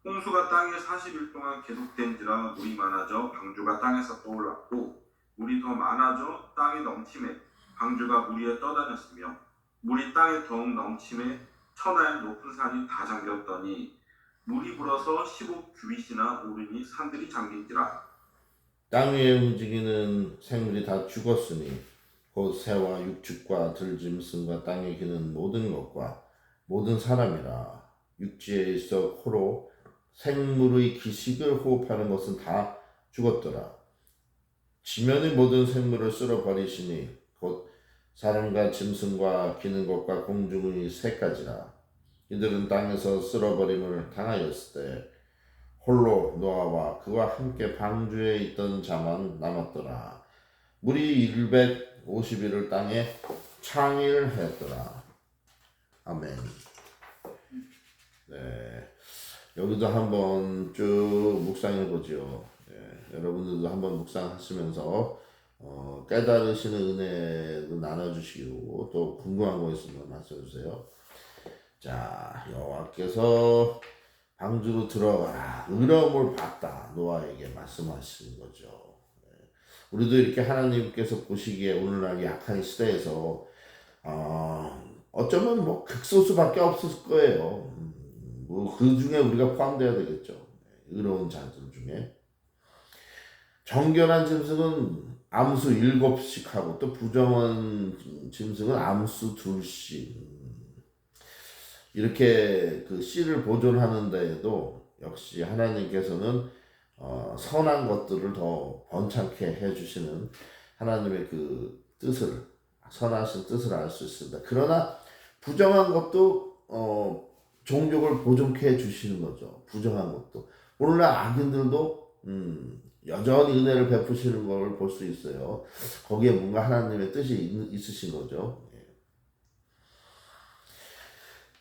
홍수가 땅에 40일 동안 계속된지라 물이 많아져 방주가 땅에서 떠올랐고 물이 더 많아져 땅에 넘침에 방주가 물 위에 떠다녔으며 물이 땅에 더욱 넘침에 천하의 높은 산이 다 잠겼더니 물이 불어서 15규빗이나 오르니 산들이 잠긴지라. 땅 위에 움직이는 생물이 다 죽었으니 곧 새와 육축과 들짐승과 땅에 기는 모든 것과 모든 사람이라. 육지에 있어 코로 생물의 기식을 호흡하는 것은 다 죽었더라. 지면의 모든 생물을 쓸어버리시니 곧 사람과 짐승과 기는 것과 공중의 새까지라. 이들은 땅에서 쓸어버림을 당하였을 때 홀로 노아와 그와 함께 방주에 있던 자만 남았더라. 물이 150일을 땅에 창일하였더라. 아멘. 네, 여기도 한번 쭉 묵상해 보죠. 여러분들도 한번 묵상하시면서 깨달으시는 은혜도 나눠주시고 또 궁금한 거 있으면 말씀해 주세요. 자, 여호와께서 방주로 들어가라. 의로움을 봤다. 노아에게 말씀하시는 거죠. 우리도 이렇게 하나님께서 보시기에 오늘날 약한 시대에서 어쩌면 뭐 극소수밖에 없을 거예요. 뭐 그 중에 우리가 포함되어야 되겠죠. 의로운 자들 중에. 정결한 짐승은 암수 7씩 하고 또 부정한 짐승은 암수 2씩. 이렇게 그 씨를 보존하는 데에도 역시 하나님께서는 선한 것들을 더 번창케 해주시는 하나님의 그 뜻을, 선하신 뜻을 알 수 있습니다. 그러나 부정한 것도 종족을 보존케 해주시는 거죠. 부정한 것도. 오늘날 악인들도 여전히 은혜를 베푸시는 걸 볼 수 있어요. 거기에 뭔가 하나님의 뜻이 있으신 거죠.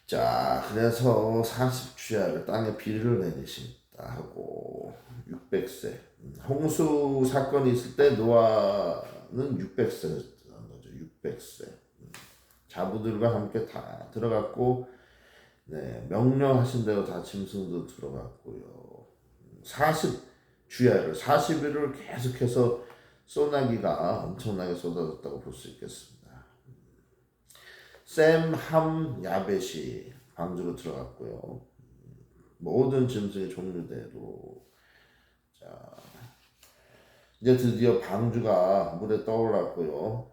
자, 그래서 40주야를 땅에 비를 내리신다 하고 600세. 홍수 사건이 있을 때 노아는 600세였던 거죠. 600세. 자부들과 함께 다 들어갔고, 네, 명령하신 대로 다 짐승도 들어갔고요. 40주야를 40일을 계속해서 소나기가 엄청나게 쏟아졌다고 볼 수 있겠습니다. 셈, 함, 야벳이 방주로 들어갔고요. 모든 짐승의 종류대로. 자, 이제 드디어 방주가 물에 떠올랐고요.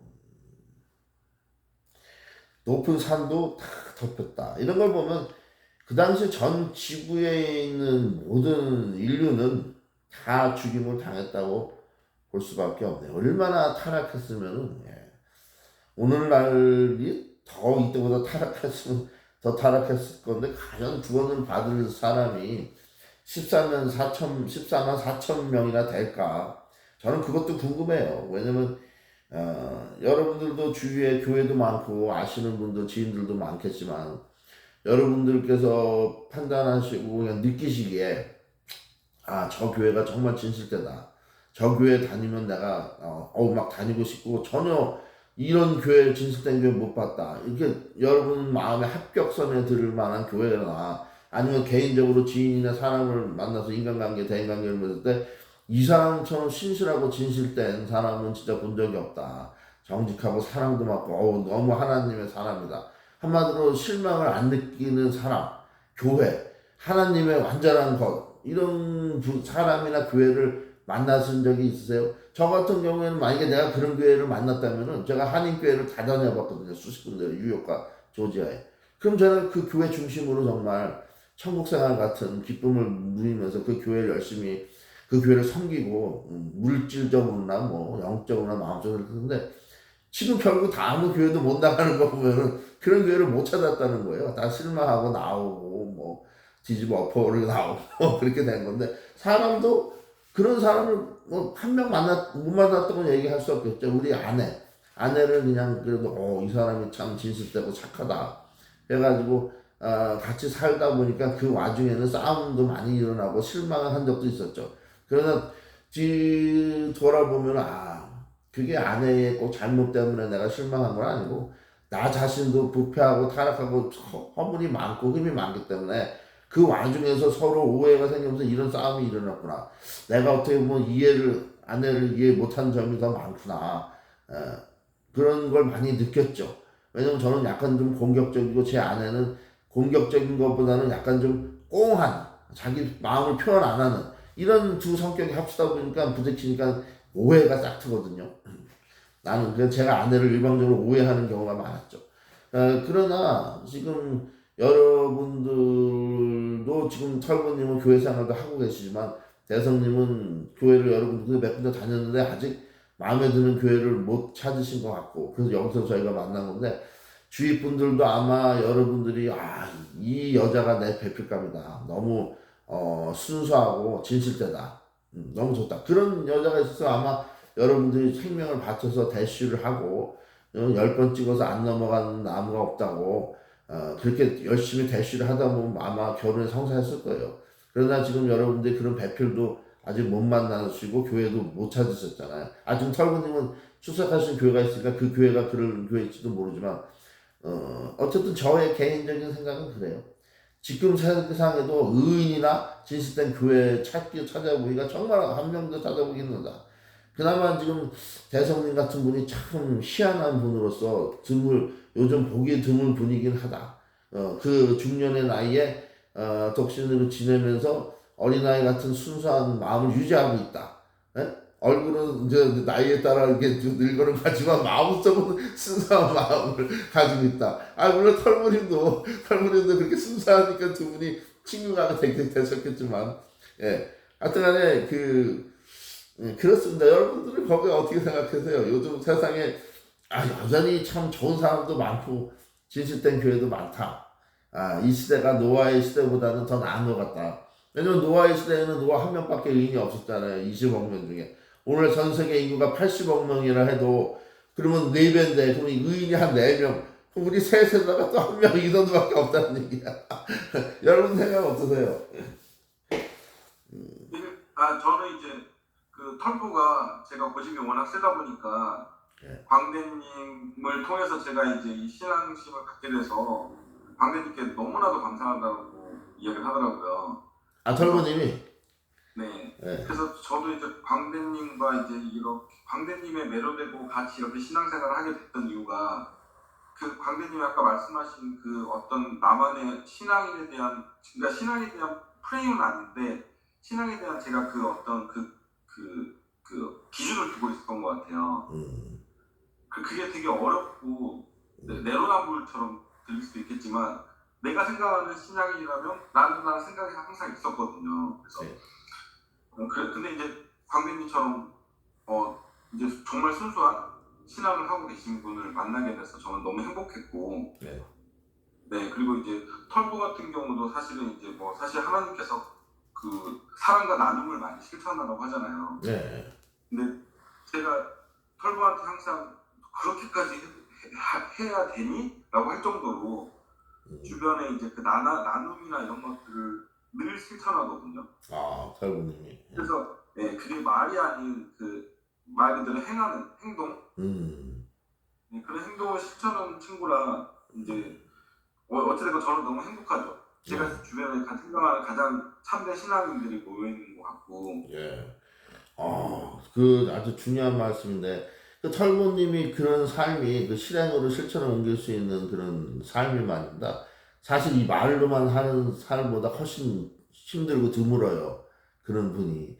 높은 산도 다 덮였다. 이런 걸 보면 그 당시 전 지구에 있는 모든 인류는 다 죽임을 당했다고 볼 수밖에 없네요. 얼마나 타락했으면은, 오늘날이 더 이때보다 타락했으면 더 타락했을 건데, 과연 구원을 받을 사람이 14만 4천 명이나 될까? 저는 그것도 궁금해요. 왜냐면 여러분들도 주위에 교회도 많고 아시는 분도 지인들도 많겠지만, 여러분들께서 판단하시고 그냥 느끼시기에 저 교회가 정말 진실되다. 저 교회 다니면 내가 막 다니고 싶고, 전혀 이런 교회, 진실된 교회 못 봤다. 이렇게 여러분 마음에 합격선에 들을 만한 교회나 아니면 개인적으로 지인이나 사람을 만나서 인간관계, 대인관계를 맺을 때 이 사람처럼 신실하고 진실된 사람은 진짜 본 적이 없다. 정직하고 사랑도 많고 너무 하나님의 사람이다. 한마디로 실망을 안 느끼는 사람, 교회, 하나님의 완전한 것, 이런 사람이나 교회를 만나신 적이 있으세요? 저 같은 경우에는 만약에 내가 그런 교회를 만났다면은, 제가 한인교회를 다 다녀봤거든요. 수십 군데, 뉴욕과 조지아에. 그럼 저는 그 교회 중심으로 정말 천국생활 같은 기쁨을 누리면서 그 교회를 열심히, 그 교회를 섬기고, 물질적으로나 뭐 영적으로나 마음적으로 했는데, 지금 결국 다 아무 교회도 못 나가는 거 보면은 그런 교회를 못 찾았다는 거예요. 다 실망하고 나오고, 뭐 뒤집어 엎어버리고 나오고 그렇게 된 건데, 사람도 그런 사람을 뭐 한 명 못 만났다고 얘기할 수 없겠죠. 우리 아내를 그냥 그래도 이 사람이 참 진실되고 착하다 해가지고 같이 살다 보니까 그 와중에는 싸움도 많이 일어나고 실망을 한 적도 있었죠. 그러나 돌아보면 그게 아내의 꼭 잘못 때문에 내가 실망한 건 아니고, 나 자신도 부패하고 타락하고 허물이 많고 흠이 많기 때문에 그 와중에서 서로 오해가 생기면서 이런 싸움이 일어났구나. 내가 어떻게 보면 아내를 이해 못한 점이 더 많구나. 그런 걸 많이 느꼈죠. 왜냐면 저는 약간 좀 공격적이고, 제 아내는 공격적인 것보다는 약간 좀 꽁한, 자기 마음을 표현 안 하는 이런 두 성격이 합치다 보니까 부딪히니까 오해가 싹 트거든요. 나는 그래서 제가 아내를 일방적으로 오해하는 경우가 많았죠. 그러나 지금 여러분들도 지금 털보님은 교회 생활도 하고 계시지만, 대성님은 교회를 여러분들 몇 군데 다녔는데 아직 마음에 드는 교회를 못 찾으신 것 같고, 그래서 여기서 저희가 만난 건데, 주위 분들도 아마 여러분들이 이 여자가 내 배필감이다. 너무 순수하고 진실되다. 너무 좋다. 그런 여자가 있어서 아마 여러분들이 생명을 바쳐서 대쉬를 하고 10번 찍어서 안 넘어가는 나무가 없다고 그렇게 열심히 대쉬를 하다 보면 아마 결혼에 성사했을 거예요. 그러나 지금 여러분들이 그런 배필도 아직 못 만나시고 교회도 못 찾으셨잖아요. 지금 털구님은 출석하신 교회가 있으니까 그 교회가 그런 교회일지도 모르지만 어쨌든 저의 개인적인 생각은 그래요. 지금 세상에도 의인이나 진실된 교회 찾아보기가 정말 한 명도 찾아보기 힘들다. 그나마 지금 대성님 같은 분이 참 희한한 분으로서 요즘 보기 드물 분이긴 하다. 그 중년의 나이에 독신으로 지내면서 어린아이 같은 순수한 마음을 유지하고 있다. 예? 얼굴은 이제 나이에 따라 이렇게 늙어는 가지만 마음속은 순수한 마음을 가지고 있다. 물론 털무님도 그렇게 순수하니까 두 분이 친구가 되셨겠지만, 예. 하여튼간에 그렇습니다. 여러분들은 거기에 어떻게 생각하세요? 요즘 세상에 여전히 참 좋은 사람도 많고 진실된 교회도 많다. 이 시대가 노아의 시대보다는 더 나은 것 같다. 왜냐면 노아의 시대에는 노아 한 명밖에 의인이 없었잖아요. 20억 명 중에. 오늘 전 세계 인구가 80억 명이라 해도 그러면 4배인데 그러면 의인이 한 4명. 그럼 우리 셋에다가 또 한 명 인원밖에 없다는 얘기야. 여러분 생각 어떠세요? 저는 이제 그 털보가 제가 고집이 워낙 세다 보니까 네. 광대님을 통해서 제가 이제 이 신앙심을 갖게 돼서 광대님께 너무나도 감사하다고 이야기를 하더라고요. 털보님이? 네. 네. 그래서 저도 이제 광대님과 이제 이렇게 광대님에 매료되고 같이 이렇게 신앙생활을 하게 됐던 이유가 그 광대님이 아까 말씀하신 그 어떤 나만의 신앙에 대한, 그러니까 신앙에 대한 프레임은 아닌데 신앙에 대한 제가 그 어떤 그 기준을 두고 있었던 것 같아요. 그게 되게 어렵고 내로남불처럼 들릴 수도 있겠지만 내가 생각하는 신앙이라면 나는 생각이 항상 있었거든요. 그래서 근데 이제 광대님처럼 이제 정말 순수한 신앙을 하고 계신 분을 만나게 돼서 저는 너무 행복했고, 네, 그리고 이제 털보 같은 경우도 사실은 이제 사실 하나님께서 그 사랑과 나눔을 많이 실천하라고 하잖아요. 네. 근데 제가 털보한테 항상 그렇게까지 해야 되니? 라고 할 정도로 주변에 이제 그 나눔이나 이런 것들을 늘 실천하거든요. 털보님이. 그래서 그게 말이 아닌 말 그대로 행하는 행동, 그런 행동을 실천하는 친구라 이제 어찌됐건 저는 너무 행복하죠. 제가 주변에 생각하는 가장 참된 신앙인들이 모여 있는 것 같고. 아주 중요한 말씀인데 그 털보님이 그런 삶이 그 실행으로 실천을 옮길 수 있는 그런 삶이 말입니다. 사실 이 말로만 하는 삶보다 훨씬 힘들고 드물어요. 그런 분이.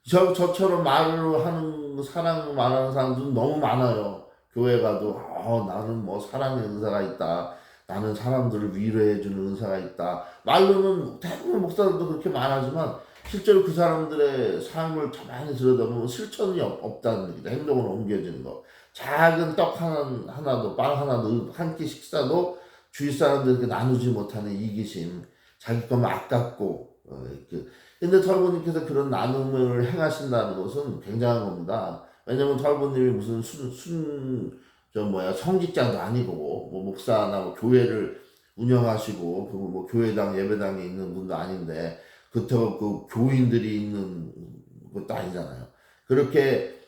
저처럼 말로 하는 사랑 말하는 사람들은 너무 많아요. 교회 가도 나는 사랑의 은사가 있다. 나는 사람들을 위로해주는 은사가 있다. 말로는 대부분 목사들도 그렇게 말하지만 실제로 그 사람들의 삶을 가만히 들여다보면 실천이 없다는 얘기죠. 행동으로 옮겨지는 거. 작은 떡 하나도 빵 하나도 한 끼 식사도 주위 사람들에게 나누지 못하는 이기심, 자기 것만 아깝고 근데 털보님께서 그런 나눔을 행하신다는 것은 굉장한 겁니다. 왜냐면 털보님이 무슨 성직자도 아니고 목사나 교회를 운영하시고 그리고 교회당 예배당에 있는 분도 아닌데 그렇다고 그 교인들이 있는 것도 아니잖아요. 그렇게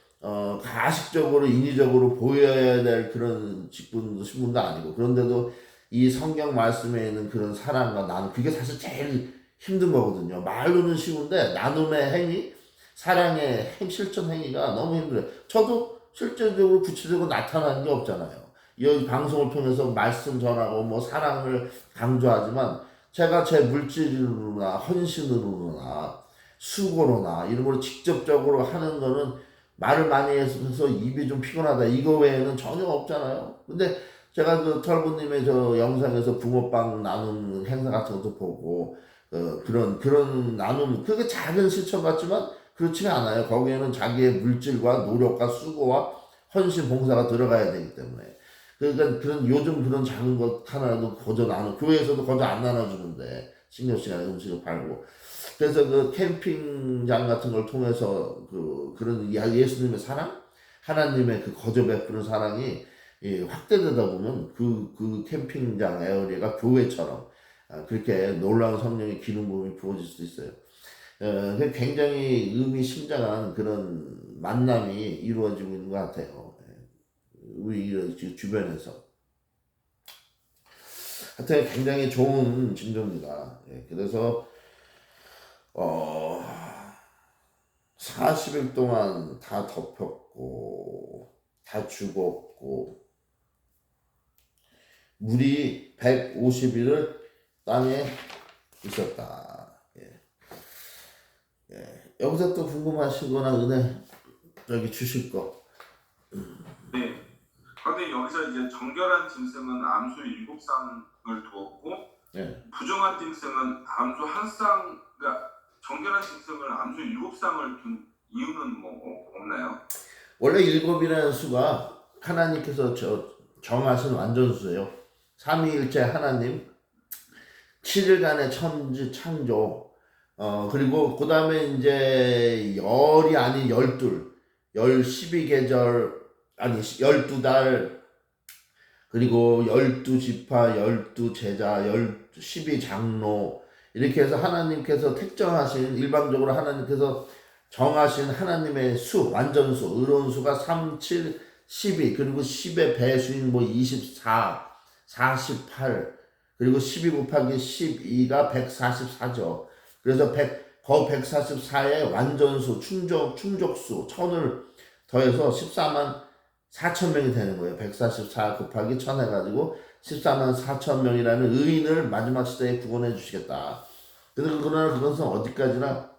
가식적으로 인위적으로 보여야 될 그런 신분도 아니고 그런데도 이 성경 말씀에 있는 그런 사랑과 나눔 그게 사실 제일 힘든 거거든요. 말로는 쉬운데 나눔의 행위, 사랑의 실천 행위가 너무 힘들어요. 저도 실제적으로 구체적으로 나타나는 게 없잖아요. 이 방송을 통해서 말씀 전하고 사랑을 강조하지만 제가 제 물질로나 헌신으로나 수고로나 이런 걸 직접적으로 하는 거는 말을 많이 해서 입이 좀 피곤하다 이거 외에는 전혀 없잖아요. 근데 제가 그 털보님의 저 영상에서 붕어빵 나눔 행사 같은 것도 보고 그런 나눔 그게 작은 실천 같지만 그렇지는 않아요. 거기에는 자기의 물질과 노력과 수고와 헌신 봉사가 들어가야 되기 때문에 그러니까 요즘 그런 작은 것 하나라도 거저 교회에서도 거저 안 나눠주는데 신경 시간에 음식을 팔고 그래서 그 캠핑장 같은 걸 통해서 그런 예수님의 사랑 하나님의 그 거저 베푸는 사랑이 확대되다 보면 그 캠핑장 에어리가 교회처럼 그렇게 놀라운 성령의 기름 부음이 부어질 수도 있어요. 굉장히 의미심장한 그런 만남이 이루어지고 있는 것 같아요. 우리 주변에서. 하여튼 굉장히 좋은 징조입니다. 예, 그래서 40일 동안 다 덮였고 다 죽었고 물이 150일을 땅에 있었다. 예. 여기서 또 궁금하시거나 은혜 여기 주실 거. 네. 그런데 여기서 이제 정결한 짐승은 암수 7쌍을 두었고 예. 부정한 짐승은 암수 1쌍, 그러니까 정결한 짐승을 암수 7쌍을 둔 이유는 뭐 없나요? 원래 7이라는 수가 하나님께서 정하신 완전수예요. 삼위일체 하나님 7일간의 천지 창조. 그리고 그 다음에 이제 열이 아닌 12, 12계절, 아니 12달, 그리고 12지파, 12제자, 12장로, 이렇게 해서 하나님께서 택정하신, 일방적으로 하나님께서 정하신 하나님의 수, 완전수, 의로운 수가 3, 7, 12, 그리고 10의 배수인 뭐 24, 48, 그리고 12 곱하기 12가 144죠. 그래서 144의 완전수, 충족수, 1000을 더해서 14만 4천 명이 되는 거예요. 144 곱하기 1000 해가지고 14만 4천 명이라는 의인을 마지막 시대에 구원해 주시겠다. 그러나 그것은 어디까지나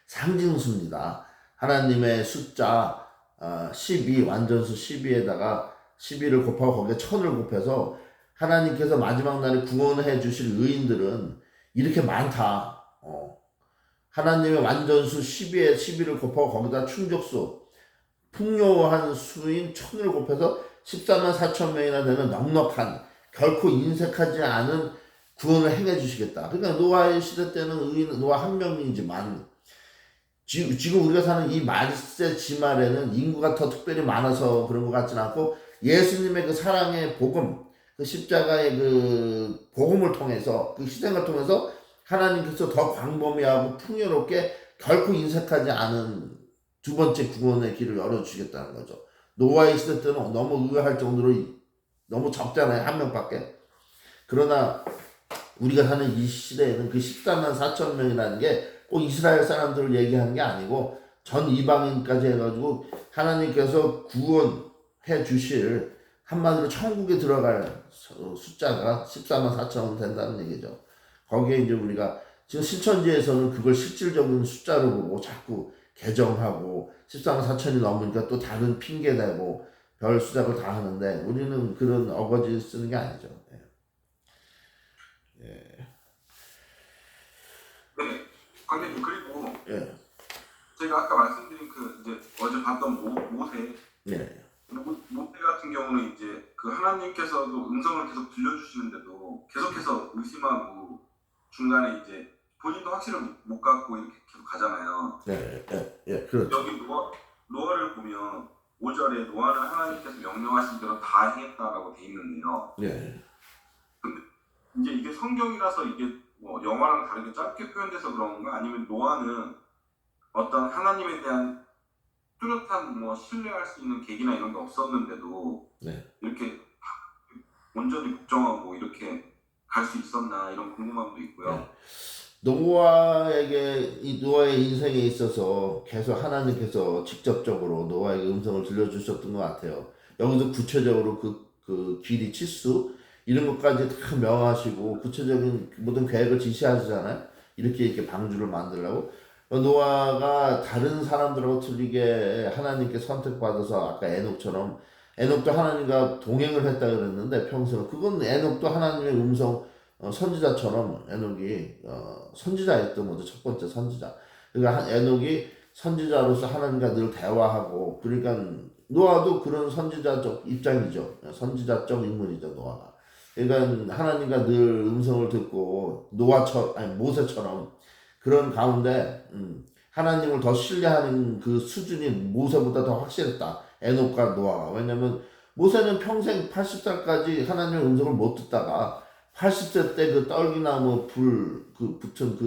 상징수입니다. 하나님의 숫자 12, 완전수 12에다가 12를 곱하고 거기에 1000을 곱해서 하나님께서 마지막 날에 구원해 주실 의인들은 이렇게 많다. 하나님의 완전수 12에 12를 곱하고 거기다 충족수, 풍요한 수인 1000을 곱해서 14만 4천 명이나 되는 넉넉한, 결코 인색하지 않은 구원을 행해 주시겠다. 그러니까 노아의 시대 때는 의인 노아 한 명이지만 지금 우리가 사는 이 말세 지말에는 인구가 더 특별히 많아서 그런 것 같지는 않고, 예수님의 그 사랑의 복음, 그 십자가의 그 복음을 통해서, 그 희생을 통해서 하나님께서 더 광범위하고 풍요롭게 결코 인색하지 않은 두 번째 구원의 길을 열어주시겠다는 거죠. 노아의 시대 때는 너무 의아할 정도로 너무 적잖아요. 한 명밖에. 그러나 우리가 사는 이 시대에는 그 14만 4천 명이라는 게 꼭 이스라엘 사람들을 얘기하는 게 아니고 전 이방인까지 해가지고 하나님께서 구원해 주실, 한마디로 천국에 들어갈 숫자가 14만 4천 된다는 얘기죠. 거기에 이제 우리가 지금 신천지에서는 그걸 실질적인 숫자로 보고 자꾸 개정하고 14만 4천이 넘으니까 또 다른 핑계 대고 별 수작을 다 하는데, 우리는 그런 어거지 쓰는 게 아니죠. 네. 관계님, 그리고 제가 아까 말씀드린 그 이제 어제 봤던 모세, 모세 같은 경우는 이제 그 하나님께서도 음성을 계속 들려주시는데도 계속해서 의심하고 중간에 이제 본인도 확실히 못 갖고 이렇게 계속 가잖아요. 그렇죠. 여기 노아를 보면 5절에 노아는 하나님께서 명령하신 대로 다 행했다라고 돼 있는데요. 근데 이제 이게 성경이라서 이게 뭐 영화랑 다르게 짧게 표현돼서 그런가, 아니면 노아는 어떤 하나님에 대한 뚜렷한 뭐 신뢰할 수 있는 계기나 이런 게 없었는데도 이렇게 온전히 복종하고 이렇게 갈 수 있었나, 이런 궁금함도 있고요. 노아의 인생에 있어서 계속 하나님께서 직접적으로 노아에게 음성을 들려주셨던 것 같아요. 여기서 구체적으로 그 길이 치수 이런 것까지 다 명하시고 구체적인 모든 계획을 지시하시잖아요. 이렇게 방주를 만들려고. 노아가 다른 사람들하고 틀리게 하나님께 선택받아서, 아까 에녹처럼, 에녹도 하나님과 동행을 했다 그랬는데 평생, 그건 에녹도 하나님의 음성, 선지자처럼 에녹이 선지자였던 거죠. 첫 번째 선지자. 그러니까 에녹이 선지자로서 하나님과 늘 대화하고, 그러니까 노아도 그런 선지자적 입장이죠. 선지자적 인물이죠, 노아가. 그러니까 하나님과 늘 음성을 듣고 모세처럼 그런 가운데 하나님을 더 신뢰하는 그 수준이 모세보다 더 확실했다. 에녹과 노아가. 왜냐면 모세는 평생 80살까지 하나님의 음성을 못 듣다가 80세 때 그 떨기나무 붙은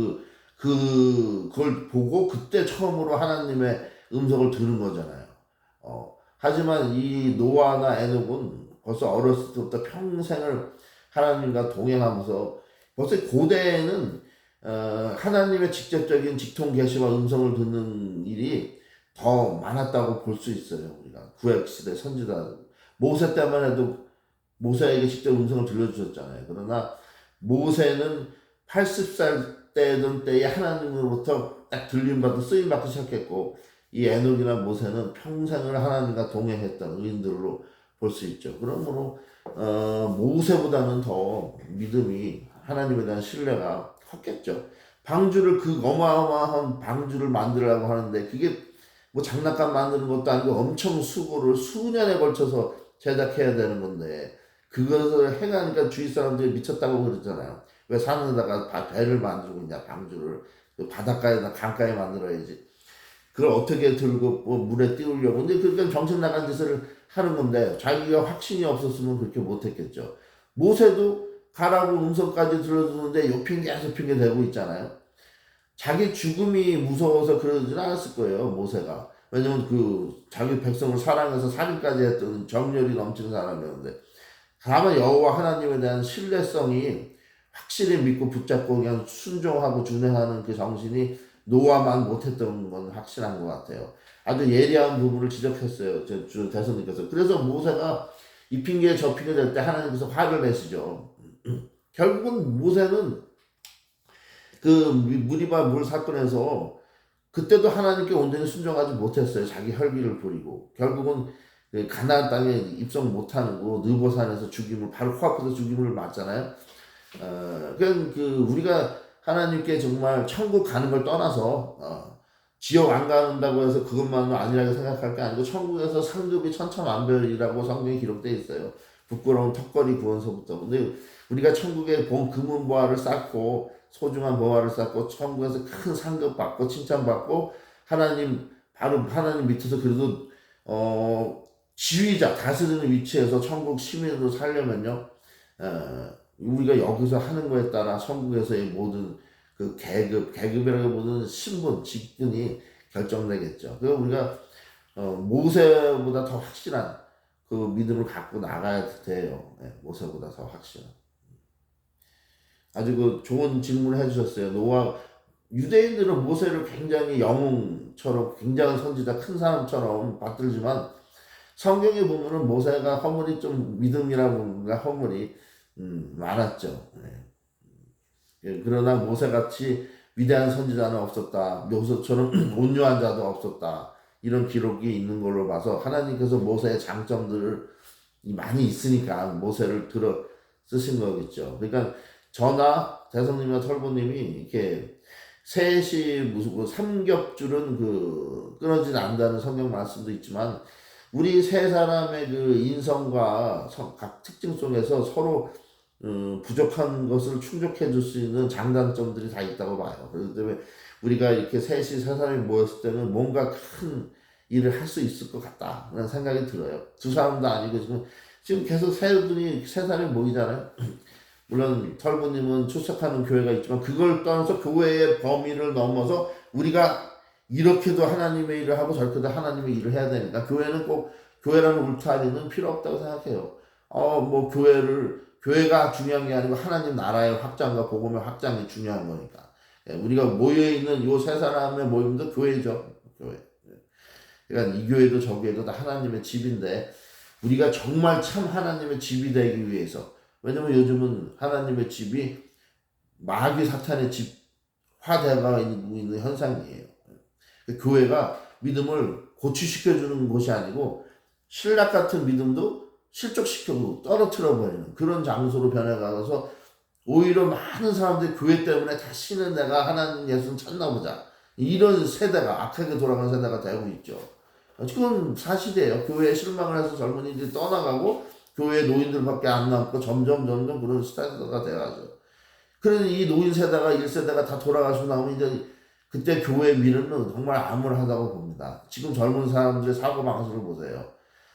그걸 보고 그때 처음으로 하나님의 음성을 들은 거잖아요. 하지만 이 노아나 에녹은 벌써 어렸을 때부터 평생을 하나님과 동행하면서 벌써 고대에는 하나님의 직접적인 직통 계시와 음성을 듣는 일이 더 많았다고 볼 수 있어요. 우리가 구약시대 선지자 모세 때만 해도 모세에게 직접 음성을 들려주셨잖아요. 그러나 모세는 80살 되던 때에 하나님으로부터 딱 들림받고 쓰임받기 시작했고, 이 에녹이나 모세는 평생을 하나님과 동행했던 의인들로 볼 수 있죠. 그러므로 모세보다는 더 믿음이, 하나님에 대한 신뢰가 컸겠죠. 방주를, 그 어마어마한 방주를 만들라고 하는데 그게 뭐 장난감 만드는 것도 아니고 엄청 수고를 수년에 걸쳐서 제작해야 되는 건데, 그것을 행하니까 주위 사람들이 미쳤다고 그러잖아요. 왜 산에다가 배를 만들고 있냐, 방주를. 바닷가에다 강가에 만들어야지. 그걸 어떻게 들고 뭐 물에 띄우려고. 근데 그러니까 정신 나간 짓을 하는 건데, 자기가 확신이 없었으면 그렇게 못했겠죠. 모세도 가라고 음성까지 들어주는데 요 핑계 저 핑계 대고 있잖아요. 자기 죽음이 무서워서 그러진 않았을 거예요, 모세가. 왜냐면 자기 백성을 사랑해서 살인까지 했던 정열이 넘치는 사람이었는데, 다만 여호와 하나님에 대한 신뢰성이 확실히 믿고 붙잡고 그냥 순종하고 준행하는 그 정신이 노아만 못했던 건 확실한 것 같아요. 아주 예리한 부분을 지적했어요, 주 대선님께서. 그래서 모세가 이 핑계 저 핑계 될 때 하나님께서 화를 내시죠. 결국은 모세는 무리바 물 사건에서 그때도 하나님께 온전히 순종하지 못했어요. 자기 혈기를 부리고 결국은 가나안 땅에 입성 못하는 거, 느보산에서 죽임을, 바로 코앞에서 죽임을 맞잖아요. 그냥 우리가 하나님께 정말 천국 가는 걸 떠나서 지옥 안 간다고 해서 그것만은 아니라고 생각할 게 아니고, 천국에서 상급이 천차만별이라고 성경에 기록되어 있어요. 부끄러운 턱걸이 구원서부터. 근데 우리가 천국에 본 금은 보화를 쌓고 소중한 보화를 쌓고 천국에서 큰 상급 받고 칭찬받고, 바로 하나님 밑에서 그래도 지휘자, 다스리는 위치에서 천국 시민으로 살려면요, 우리가 여기서 하는 거에 따라 천국에서의 모든 그 계급이라기보다는 신분, 직분이 결정되겠죠. 그래서 우리가 모세보다 더 확실한 그 믿음을 갖고 나가야 돼요. 네, 모세보다 더 확실한. 아주 좋은 질문을 해주셨어요. 유대인들은 모세를 굉장히 영웅처럼, 굉장한 선지자, 큰 사람처럼 받들지만, 성경에 보면은 모세가 허물이 좀, 믿음이라든가 허물이 많았죠. 네. 그러나 모세같이 위대한 선지자는 없었다. 요셉처럼 온유한 자도 없었다. 이런 기록이 있는 걸로 봐서 하나님께서 모세의 장점들을 많이 있으니까 모세를 들어 쓰신 거겠죠. 그러니까 저나 대성님이나 털보님이 이렇게 셋이 무슨 삼겹줄은 끊어지지 않는다는 성경 말씀도 있지만, 우리 세 사람의 인성과 각 특징 속에서 서로 부족한 것을 충족해 줄 수 있는 장단점들이 다 있다고 봐요. 그렇기 때문에 우리가 이렇게 세 사람이 모였을 때는 뭔가 큰 일을 할 수 있을 것 같다는 생각이 들어요. 두 사람도 아니고 지금 계속 세 사람이 모이잖아요. 물론 털부님은 출석하는 교회가 있지만 그걸 떠나서 교회의 범위를 넘어서 우리가 이렇게도 하나님의 일을 하고 저렇게도 하나님의 일을 해야 되니까, 교회는 꼭 교회라는 울타리는 필요 없다고 생각해요. 교회가 중요한 게 아니고 하나님 나라의 확장과 복음의 확장이 중요한 거니까. 우리가 모여있는 요 세 사람의 모임도 교회죠. 교회. 그러니까 이 교회도 저 교회도 다 하나님의 집인데, 우리가 정말 참 하나님의 집이 되기 위해서, 왜냐면 요즘은 하나님의 집이 마귀 사탄의 집화되어 있는 현상이에요. 교회가 믿음을 고취시켜주는 곳이 아니고 신락 같은 믿음도 실족시켜고 떨어뜨려버리는 그런 장소로 변해가서, 오히려 많은 사람들이 교회 때문에 다시는 내가 하나님 예수는 찾나 보자, 이런 세대가, 악하게 돌아가는 세대가 되고 있죠. 지금 사실이에요. 교회에 실망을 해서 젊은이들이 떠나가고 교회 노인들밖에 안 남고 점점 그런 스타일가 돼가죠. 그러니 이 노인 세대가 1세대가 다 돌아가시고 나오면 이제 그때 교회의 미래는 정말 암울하다고 봅니다. 지금 젊은 사람들의 사고방식을 보세요.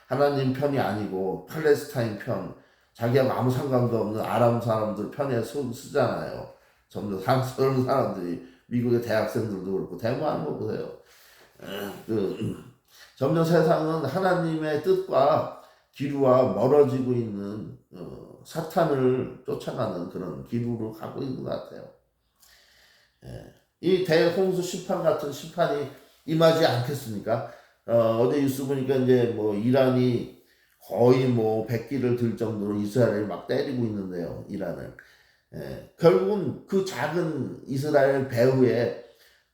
하나님 편이 아니고 팔레스타인 편, 자기하고 아무 상관도 없는 아람 사람들 편에 쓰잖아요. 점점 젊은 사람들이, 미국의 대학생들도 그렇고 대모하는 거 보세요. 점점 세상은 하나님의 뜻과 기류와 멀어지고 있는 사탄을 쫓아가는 그런 길로 가고 있는 것 같아요. 이 대홍수 심판 같은 심판이 임하지 않겠습니까? 어제 뉴스 보니까 이제 뭐 이란이 거의 뭐 백기를 들 정도로 이스라엘을 막 때리고 있는데요. 이란을. 결국은 그 작은 이스라엘 배후에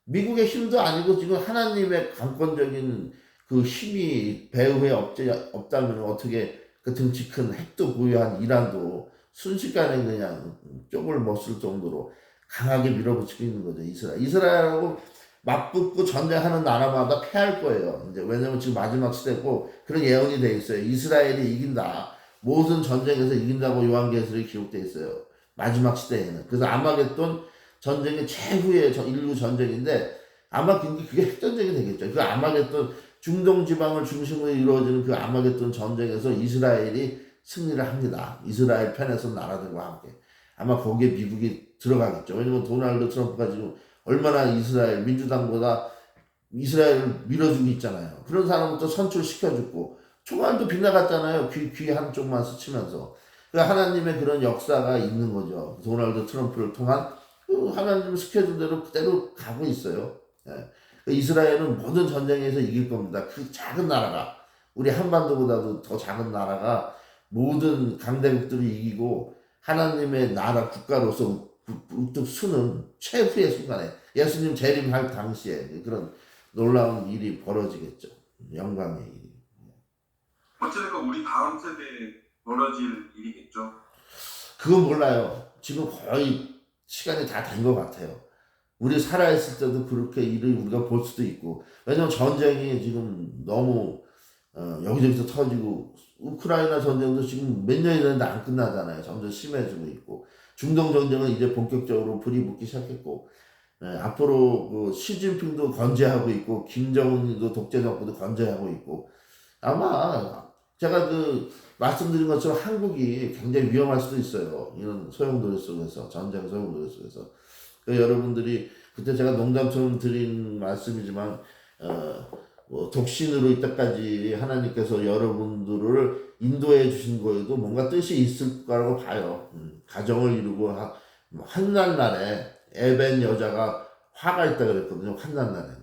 미국의 힘도 아니고 지금 하나님의 강권적인 그 힘이 배후에 없다면 어떻게 그 등치 큰 핵도 보유한 이란도 순식간에 그냥 쪽을 못 쓸 정도로 강하게 밀어붙이고 있는 거죠. 이스라엘하고 맞붙고 전쟁하는 나라마다 패할 거예요. 이제 왜냐면 지금 마지막 시대고 그런 예언이 돼 있어요. 이스라엘이 이긴다. 모든 전쟁에서 이긴다고 요한계시록에 기록돼 있어요. 마지막 시대에는. 그래서 아마겟돈 전쟁의 최후의 인류 전쟁인데 아마 그게 핵전쟁이 되겠죠. 그 아마겟돈 중동 지방을 중심으로 이루어지는 그 아마겟돈 전쟁에서 이스라엘이 승리를 합니다. 이스라엘 편에서 나라들과 함께. 아마 거기에 미국이 들어가겠죠. 왜냐면 도널드 트럼프가 지금 얼마나 이스라엘 민주당보다 이스라엘을 밀어주고 있잖아요. 그런 사람부터 선출시켜주고 총알도 빗나갔잖아요. 귀 한쪽만 스치면서. 그러니까 하나님의 그런 역사가 있는 거죠. 도널드 트럼프를 통한 그 하나님 스케줄대로 그대로 가고 있어요. 이스라엘은 모든 전쟁에서 이길 겁니다. 그 작은 나라가 우리 한반도보다도 더 작은 나라가 모든 강대국들이 이기고 하나님의 나라 국가로서 우뚝 서는 최후의 순간에 예수님 재림할 당시에 그런 놀라운 일이 벌어지겠죠. 영광의 일이. 어쨌든 우리 다음 세대에 벌어질 일이겠죠. 그건 몰라요. 지금 거의 시간이 다 된 것 같아요. 우리 살아있을 때도 그렇게 일을 우리가 볼 수도 있고 왜냐면 전쟁이 지금 너무 여기저기서 터지고 우크라이나 전쟁도 지금 몇 년이 됐는데 안 끝나잖아요. 점점 심해지고 있고 중동 전쟁은 이제 본격적으로 불이 붙기 시작했고 앞으로 그 시진핑도 건재하고 있고 김정은도 독재 정부도 건재하고 있고 아마 제가 그 말씀드린 것처럼 한국이 굉장히 위험할 수도 있어요. 이런 소용돌이 속에서 전쟁 소용돌이 속에서 여러분들이 그때 제가 농담처럼 드린 말씀이지만 뭐 독신으로 이때까지 하나님께서 여러분들을 인도해 주신 거에도 뭔가 뜻이 있을 거라고 봐요. 가정을 이루고 환난 날에 에벤 여자가 화가 있다 그랬거든요. 환난 날에는.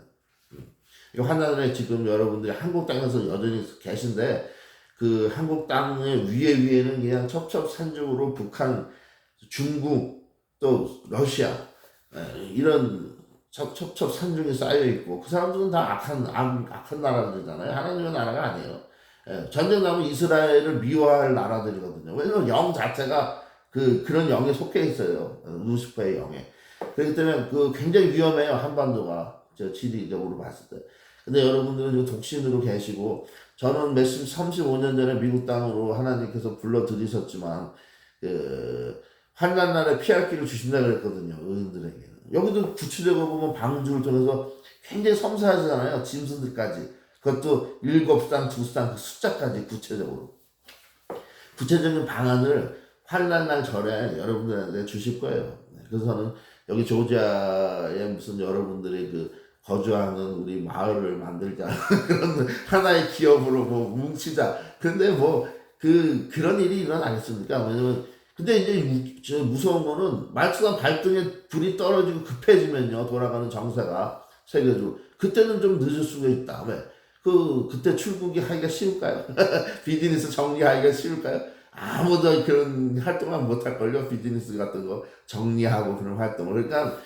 이 환난 날에 지금 여러분들이 한국 땅에서 여전히 계신데 그 한국 땅의 위에는 그냥 첩첩산중으로 북한, 중국, 또 러시아 이런 첩첩산중이 쌓여 있고 그 사람들은 다 악한 나라들이잖아요. 하나님의 나라가 아니에요. 전쟁 나면 이스라엘을 미워할 나라들이거든요. 왜냐면 영 자체가 그런 영에 속해 있어요. 루시퍼의 영에. 그렇기 때문에 굉장히 위험해요. 한반도가 지리적으로 봤을 때. 근데 여러분들은 독신으로 계시고 저는 35년 전에 미국 땅으로 하나님께서 불러 들이셨지만 환난 날에 피할 길을 주신다 그랬거든요. 의인들에게는. 여기도 구체적으로 보면 방주를 통해서 굉장히 섬세하잖아요. 짐승들까지. 그것도 7쌍, 2쌍 그 숫자까지 구체적으로. 구체적인 방안을 환난 날 전에 여러분들한테 주실 거예요. 그래서 저는 여기 조지아에 무슨 여러분들이 거주하는 우리 마을을 만들자. 그런 하나의 기업으로 뭉치자. 근데 그런 일이 일어나겠습니까? 왜냐면 근데 이제 무서운 거는 말투가 발등에 불이 떨어지고 급해지면요. 돌아가는 정세가 세계적으로. 그때는 좀 늦을 수가 있다. 왜? 그때 출국이 하기가 쉬울까요? 비즈니스 정리하기가 쉬울까요? 아무도 그런 활동을 못할걸요. 비즈니스 같은 거 정리하고 그런 활동을. 그러니까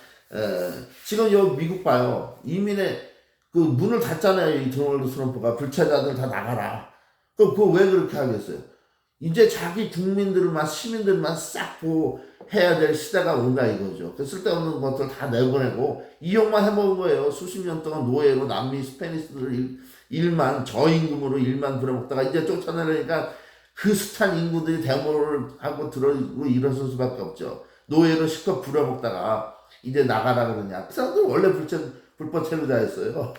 지금 여기 미국 봐요. 이민의 문을 닫잖아요. 이 도널드 트럼프가 불체자들 다 나가라. 그거 왜 그렇게 하겠어요? 이제 자기 국민들만 시민들만 싹 보호해야 될 시대가 온다 이거죠. 쓸데없는 것들 다 내보내고 이용만 해먹은 거예요. 수십 년 동안 노예로 남미 스페니스들 저임금으로 일만 부려먹다가 이제 쫓아내려니까 그 숱한 인구들이 데모를 하고 들어오고 일어설 수밖에 없죠. 노예로 실컷 부려먹다가 이제 나가라 그러냐. 그 사람들 원래 불법 체류자였어요.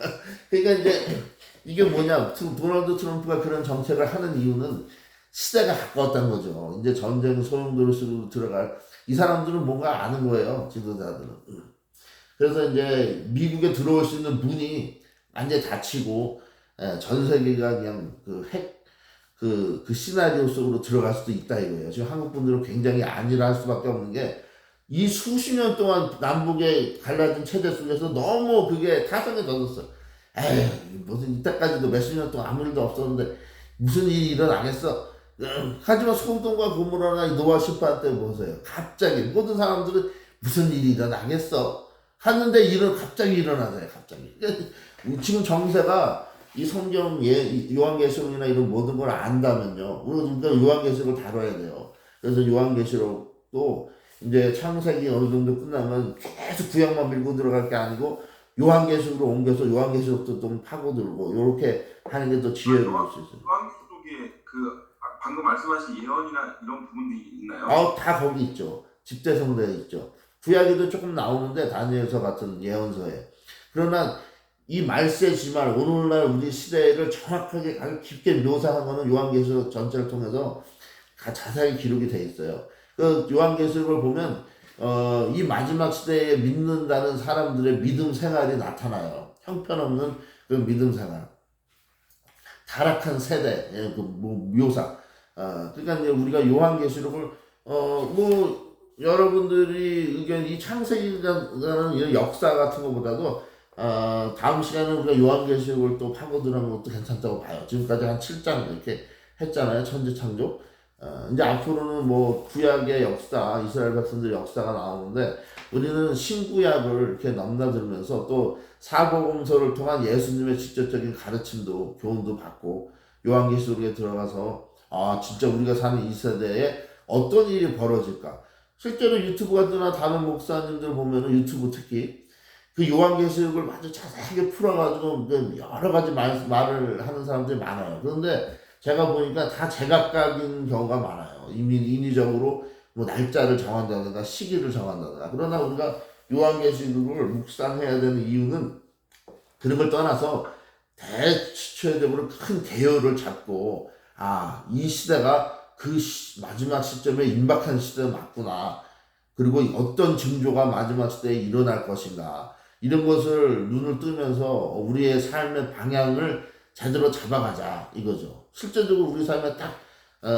그러니까 이제 이게 뭐냐. 도널드 트럼프가 그런 정책을 하는 이유는 시대가 가까웠다는 거죠. 이제 전쟁 소용돌이 속으로 들어갈 이 사람들은 뭔가 아는 거예요. 지도자들은. 그래서 이제 미국에 들어올 수 있는 문이 완전히 닫히고 전 세계가 그냥 그 시나리오 속으로 들어갈 수도 있다 이거예요. 지금 한국 분들은 굉장히 안일할 수밖에 없는 게 이 수십 년 동안 남북의 갈라진 체제 속에서 너무 그게 타성에 젖었어. 에이 무슨 이때까지도 몇십 년 동안 아무 일도 없었는데 무슨 일이 일어나겠어. 하지만 소돔과 고모라나 노아 심판 때 보세요. 갑자기 모든 사람들은 무슨 일이 일어나겠어 하는데 갑자기 일어나잖아요. 갑자기. 지금 정세가 이 성경 요한계시록이나 이런 모든 걸 안다면요. 우리가 요한계시록을 다뤄야 돼요. 그래서 요한계시록도 이제 창세기 어느 정도 끝나면 계속 구약만 밀고 들어갈 게 아니고 요한계시록으로 옮겨서 요한계시록도 좀 파고들고 이렇게 하는 게 더 지혜로울 수 있어요. 요한계시록에 방금 말씀하신 예언이나 이런 부분들이 있나요? 다 거기 있죠. 집대성대에 있죠. 구약에도 조금 나오는데 다니엘서 같은 예언서에. 그러나 이 말세지말 오늘날 우리 시대를 정확하게 아주 깊게 묘사한 거는 요한계시록 전체를 통해서 다 자세히 기록이 돼 있어요. 그 요한계시록을 보면 이 마지막 시대에 믿는다는 사람들의 믿음 생활이 나타나요. 형편없는 그 믿음 생활. 타락한 세대, 묘사. 그러니까 이제 우리가 요한계시록을 여러분들이 의견 이 창세기라는 이런 역사 같은 것보다도 다음 시간에 우리가 요한계시록을 또 파고드는 것도 괜찮다고 봐요. 지금까지 한 7장 이렇게 했잖아요. 천지창조. 이제 앞으로는 뭐 구약의 역사, 이스라엘 백성들의 역사가 나오는데 우리는 신구약을 이렇게 넘나들면서 또 사복음서를 통한 예수님의 직접적인 가르침도 교훈도 받고 요한계시록에 들어가서 진짜 우리가 사는 이 세대에 어떤 일이 벌어질까. 실제로 유튜브가 뜨나 다른 목사님들 보면은 유튜브 특히 그 요한계시록을 아주 자세하게 풀어가지고 여러 가지 말을 하는 사람들이 많아요. 그런데 제가 보니까 다 제각각인 경우가 많아요. 인위적으로 뭐 날짜를 정한다든가 시기를 정한다든가. 그러나 우리가 요한계시록을 묵상해야 되는 이유는 그런 걸 떠나서 대추체적으로 큰 대열을 잡고 이 시대가 그 마지막 시점에 임박한 시대가 맞구나. 그리고 어떤 징조가 마지막 시대에 일어날 것인가. 이런 것을 눈을 뜨면서 우리의 삶의 방향을 제대로 잡아가자 이거죠. 실제적으로 우리 삶에 딱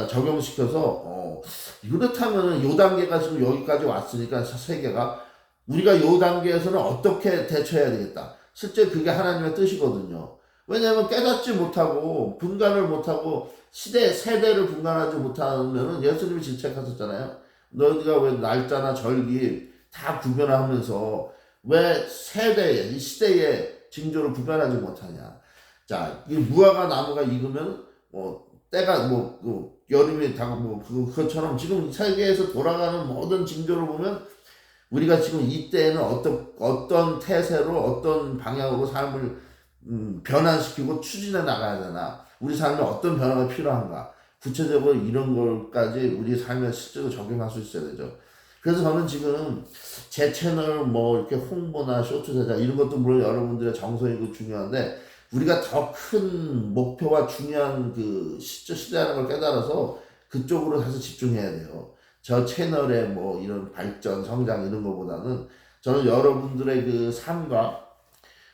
적용시켜서 이렇다면 요 단계가 지금 여기까지 왔으니까 세계가 우리가 요 단계에서는 어떻게 대처해야 되겠다. 실제 그게 하나님의 뜻이거든요. 왜냐하면 깨닫지 못하고 분간을 못하고 세대를 분간하지 못하면 예수님이 질책하셨잖아요. 너희가 왜 날짜나 절기 다 구별하면서 왜 이 시대의 징조를 구별하지 못하냐. 자, 이 무화과 나무가 익으면 때가 여름이 다가고 그것처럼 지금 세계에서 돌아가는 모든 징조를 보면 우리가 지금 이때에는 어떤 태세로 어떤 방향으로 삶을 변환시키고 추진해 나가야 되나. 우리 삶에 어떤 변화가 필요한가. 구체적으로 이런 걸까지 우리 삶에 실제로 적용할 수 있어야 되죠. 그래서 저는 지금 제 채널 이렇게 홍보나 쇼트 제작 이런 것도 물론 여러분들의 정성이고 중요한데 우리가 더 큰 목표와 중요한 그 시대라는 걸 깨달아서 그쪽으로 다시 집중해야 돼요. 저 채널의 이런 발전, 성장 이런 것보다는 저는 여러분들의 그 삶과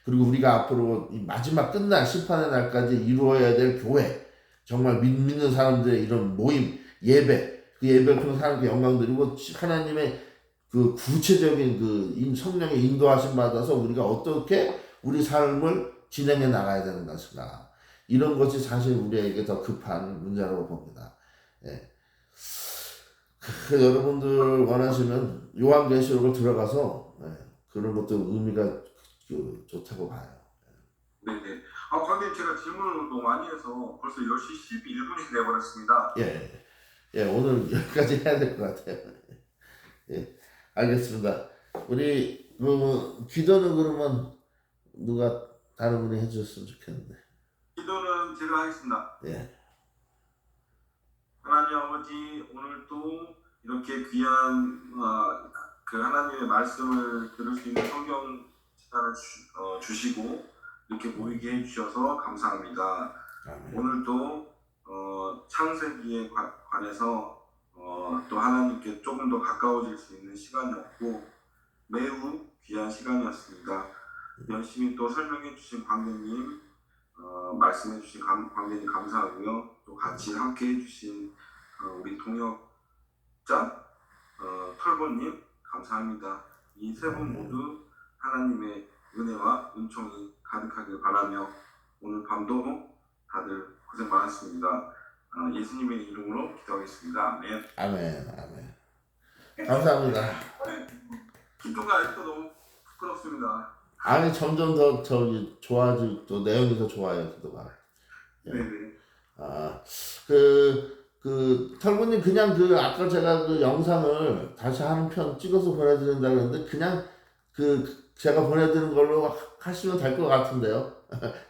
그리고 우리가 앞으로 이 마지막 끝날 심판의 날까지 이루어야 될 교회, 정말 믿는 사람들의 이런 모임, 예배, 그 예배를 통해 하나님께 영광 드리고 하나님의 그 구체적인 그 성령의 인도하심 받아서 우리가 어떻게 우리 삶을 진행해 나가야 되는 것인가. 이런 것이 사실 우리에게 더 급한 문제라고 봅니다. 예. 여러분들 원하시면 요한계시록을 들어가서 그런 것도 의미가 좋다고 봐요. 네네. 관장님 제가 질문을 너무 많이 해서 벌써 10시 11분이 돼버렸습니다. 예, 오늘 여기까지 해야 될 것 같아요. 예, 알겠습니다. 우리 기도는 그러면 누가 다른 분이 해주셨으면 좋겠는데. 기도는 제가 하겠습니다. 예. 하나님 아버지 오늘 또 이렇게 귀한 그 하나님의 말씀을 들을 수 있는 성경 시간을 주시고 이렇게 모이게 해주셔서 감사합니다. 아멘. 오늘 또 창세기에 관해서 또 하나님께 조금 더 가까워질 수 있는 시간이었고 매우 귀한 시간이었습니다. 열심히 또 설명해 주신 광대님 말씀해 주신 광대님 감사하고요. 또 또 같이 함께 해주신 우리 동역자 털보님 감사합니다. 이 세 분 모두 하나님의 은혜와 은총이 가득하길 바라며 오늘 밤도 다들 고생 많았습니다. 예수님의 이름으로 기도하겠습니다. 아멘. 아멘, 아멘. 감사합니다. 기도가 아직도 너무 부끄럽습니다. 아니 점점 더 좋아지고 또 내용이 더 좋아요 기도가. 네네. 털보님 그냥 아까 제가 그 영상을 다시 한 편 찍어서 보내드린다 그랬는데 그냥 제가 보내드린 걸로 하시면 될 것 같은데요.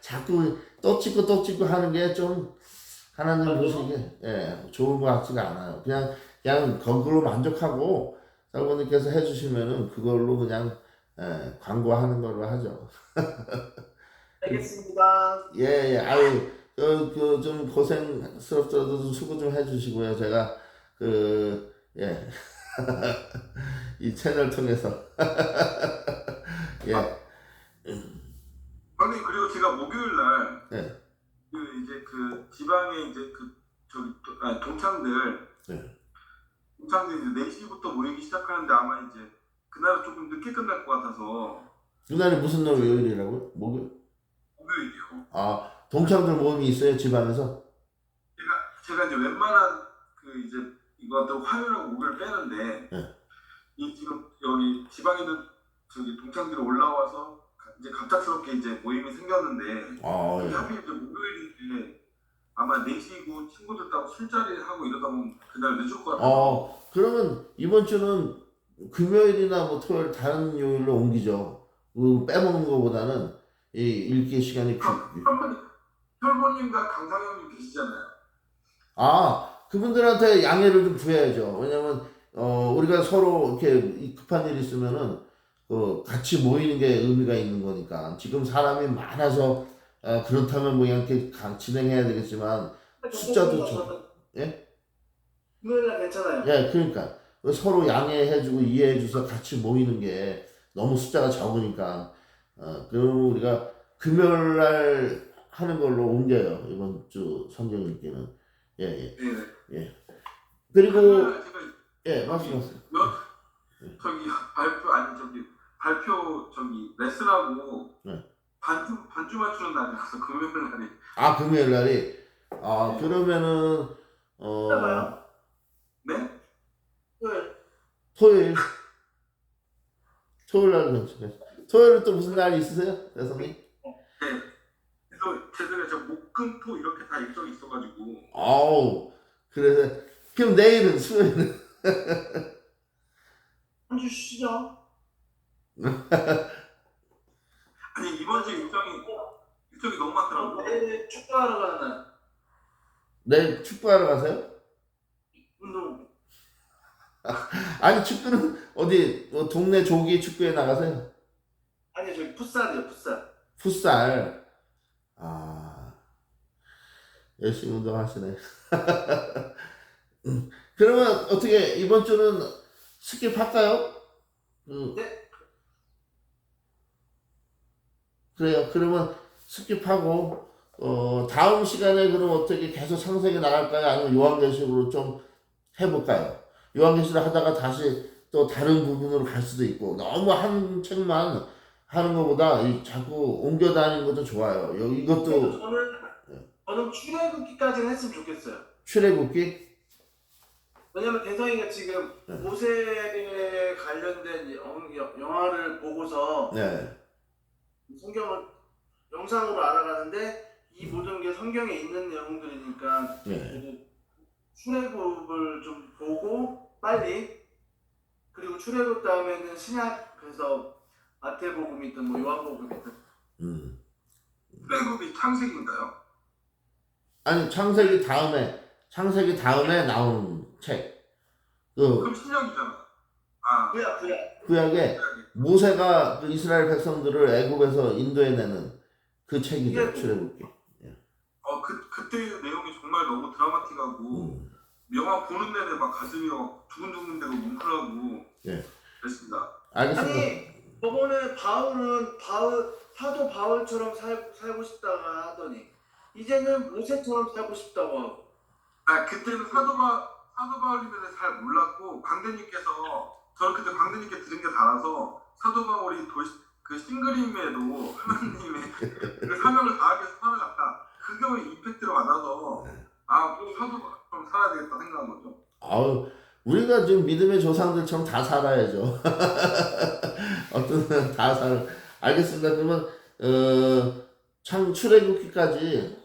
자꾸 또 찍고 하는 게 좀 하나님 보시기에 좋은 것 같지가 않아요. 그냥 거기로 만족하고 털보님께서 해주시면은 그걸로 그냥 광고하는 걸로 하죠. 알겠습니다. 예, 아유, 좀 고생스럽더라도 좀 수고 좀 해주시고요. 제가, 예. 이 채널 통해서. 예. 형님 그리고 제가 목요일 날 네. 이제 지방에 이제 동창들 네. 이제 4시부터 모이기 시작하는데 아마 이제 그날은 조금 늦게 끝날 것 같아서 그날이 무슨 날 요일이라고요? 목요일? 목요일이요. 아, 동창들 모임이 있어요, 집안에서? 제가 이제 웬만한 이제 이것도 화요일하고 목요일 빼는데 네. 이 지금 여기 지방에 있는 동창들이 올라와서 이제 갑작스럽게 이제 모임이 생겼는데 예. 하필 이제 목요일인데 아마 4시고 친구들 따고 술자리 하고 이러다 보면 그날 늦을 것 같아서 그러면 이번 주는 금요일이나 뭐 토요일 다른 요일로 옮기죠. 빼먹는 것보다는 이 읽기 시간이 혈보님과 강상현님 계시잖아요. 그분들한테 양해를 좀 구해야죠. 왜냐면 우리가 서로 이렇게 급한 일이 있으면은 같이 모이는 게 의미가 있는 거니까. 지금 사람이 많아서 그렇다면 뭐 이렇게 진행해야 되겠지만 숫자도 예? 금요일날 괜찮아요. 예, 그러니까 서로 양해해주고 이해해줘서 같이 모이는 게 너무 숫자가 적으니까 그럼 우리가 금요일 날 하는 걸로 옮겨요. 이번 주 성경 읽기는. 예. 네. 그리고 제가 예, 말씀하세요. 발표 레슨하고 네. 반주 맞추는 날이라서 금요일 날이. 금요일 날이 그러면은 해봐요. 네? 토요일 날 괜찮아요. 토요일은 또 무슨 날이 있으세요, 대성님? 네. 그래서 제가 목금토 이렇게 다 일정이 있어가지고. 그래서 그럼 내일은 수요일은 한 주 쉬죠. 아니 이번 주 일정이 너무 많더라고. 내일 축구하러 가는 날. 내일 축구하러 가세요? 운동. 아니 축구는 어디 동네 조기 축구에 나가세요? 아니 저기 풋살이요, 풋살. 풋살. 열심히 운동하시네. 그러면 어떻게 이번 주는 스킵할까요? 네. 그래요. 그러면 스킵하고 다음 시간에 그럼 어떻게 계속 상세하게 나갈까요? 아니면 요한계시록으로 좀 해볼까요? 요한계시록 하다가 다시 또 다른 부분으로 갈 수도 있고 너무 한 책만 하는 것보다 자꾸 옮겨 다니는 것도 좋아요. 이것도 저는 출애굽기까지는 했으면 좋겠어요. 출애굽기? 왜냐면 대성이가 지금 모세에 관련된 영화를 보고서 네. 성경을 영상으로 알아가는데 이 모든 게 성경에 있는 내용들이니까 네. 출애굽을 좀 보고 빨리 그리고 출애굽 다음에는 신약 그래서 마태복음이든 뭐 요한복음이든 출애굽이 창세기인가요? 아니 창세기 다음에 나온 책. 그럼 신약이잖아. 구약에 모세가 그 이스라엘 백성들을 애굽에서 인도해내는 그 책이죠. 출애굽기. 그때 내용이 정말 너무 드라마틱하고 영화 보는 내내 막 가슴이 막 두근두근대고 뭉클하고 그랬습니다. 알겠습니다. 아니 저번에 사도 바울처럼 살고 싶다가 하더니 이제는 모세처럼 살고 싶다고 하고 그때는 사도 바울님에 대해서 잘 몰랐고 광대님께서 저는 그때 광대님께 들은 게 달아서 사도 바울이 그 싱그림에도 하나님의 그 사명을 다하기 위해서 살아갔다. 그게 임팩트를 받아서 사도 바울 좀 살아야 되겠다 생각한 거죠. 아우, 우리가 지금 믿음의 조상들처럼 다 살아야죠. 어떤 사람 다 살. 알겠습니다. 그러면 출애굽기까지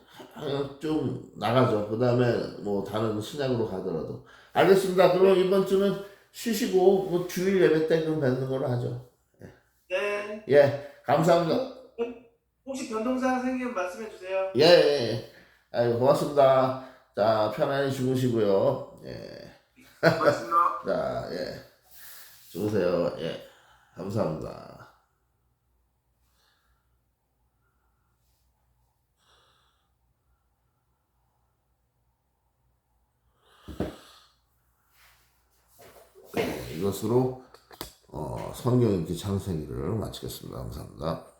좀 나가죠. 그 다음에 뭐 다른 신약으로 가더라도. 알겠습니다. 그러면 이번 주는 쉬시고 뭐 주일 예배 때 그럼 뵙는 걸로 하죠. 네. 예, 감사합니다. 혹시 변동사항 생기면 말씀해 주세요. 예, 예. 아유, 고맙습니다. 자, 편안히 주무시고요. 예. 고맙습니다. 자, 예. 주무세요. 예. 감사합니다. 이것으로 성경 읽기 창세기를 마치겠습니다. 감사합니다.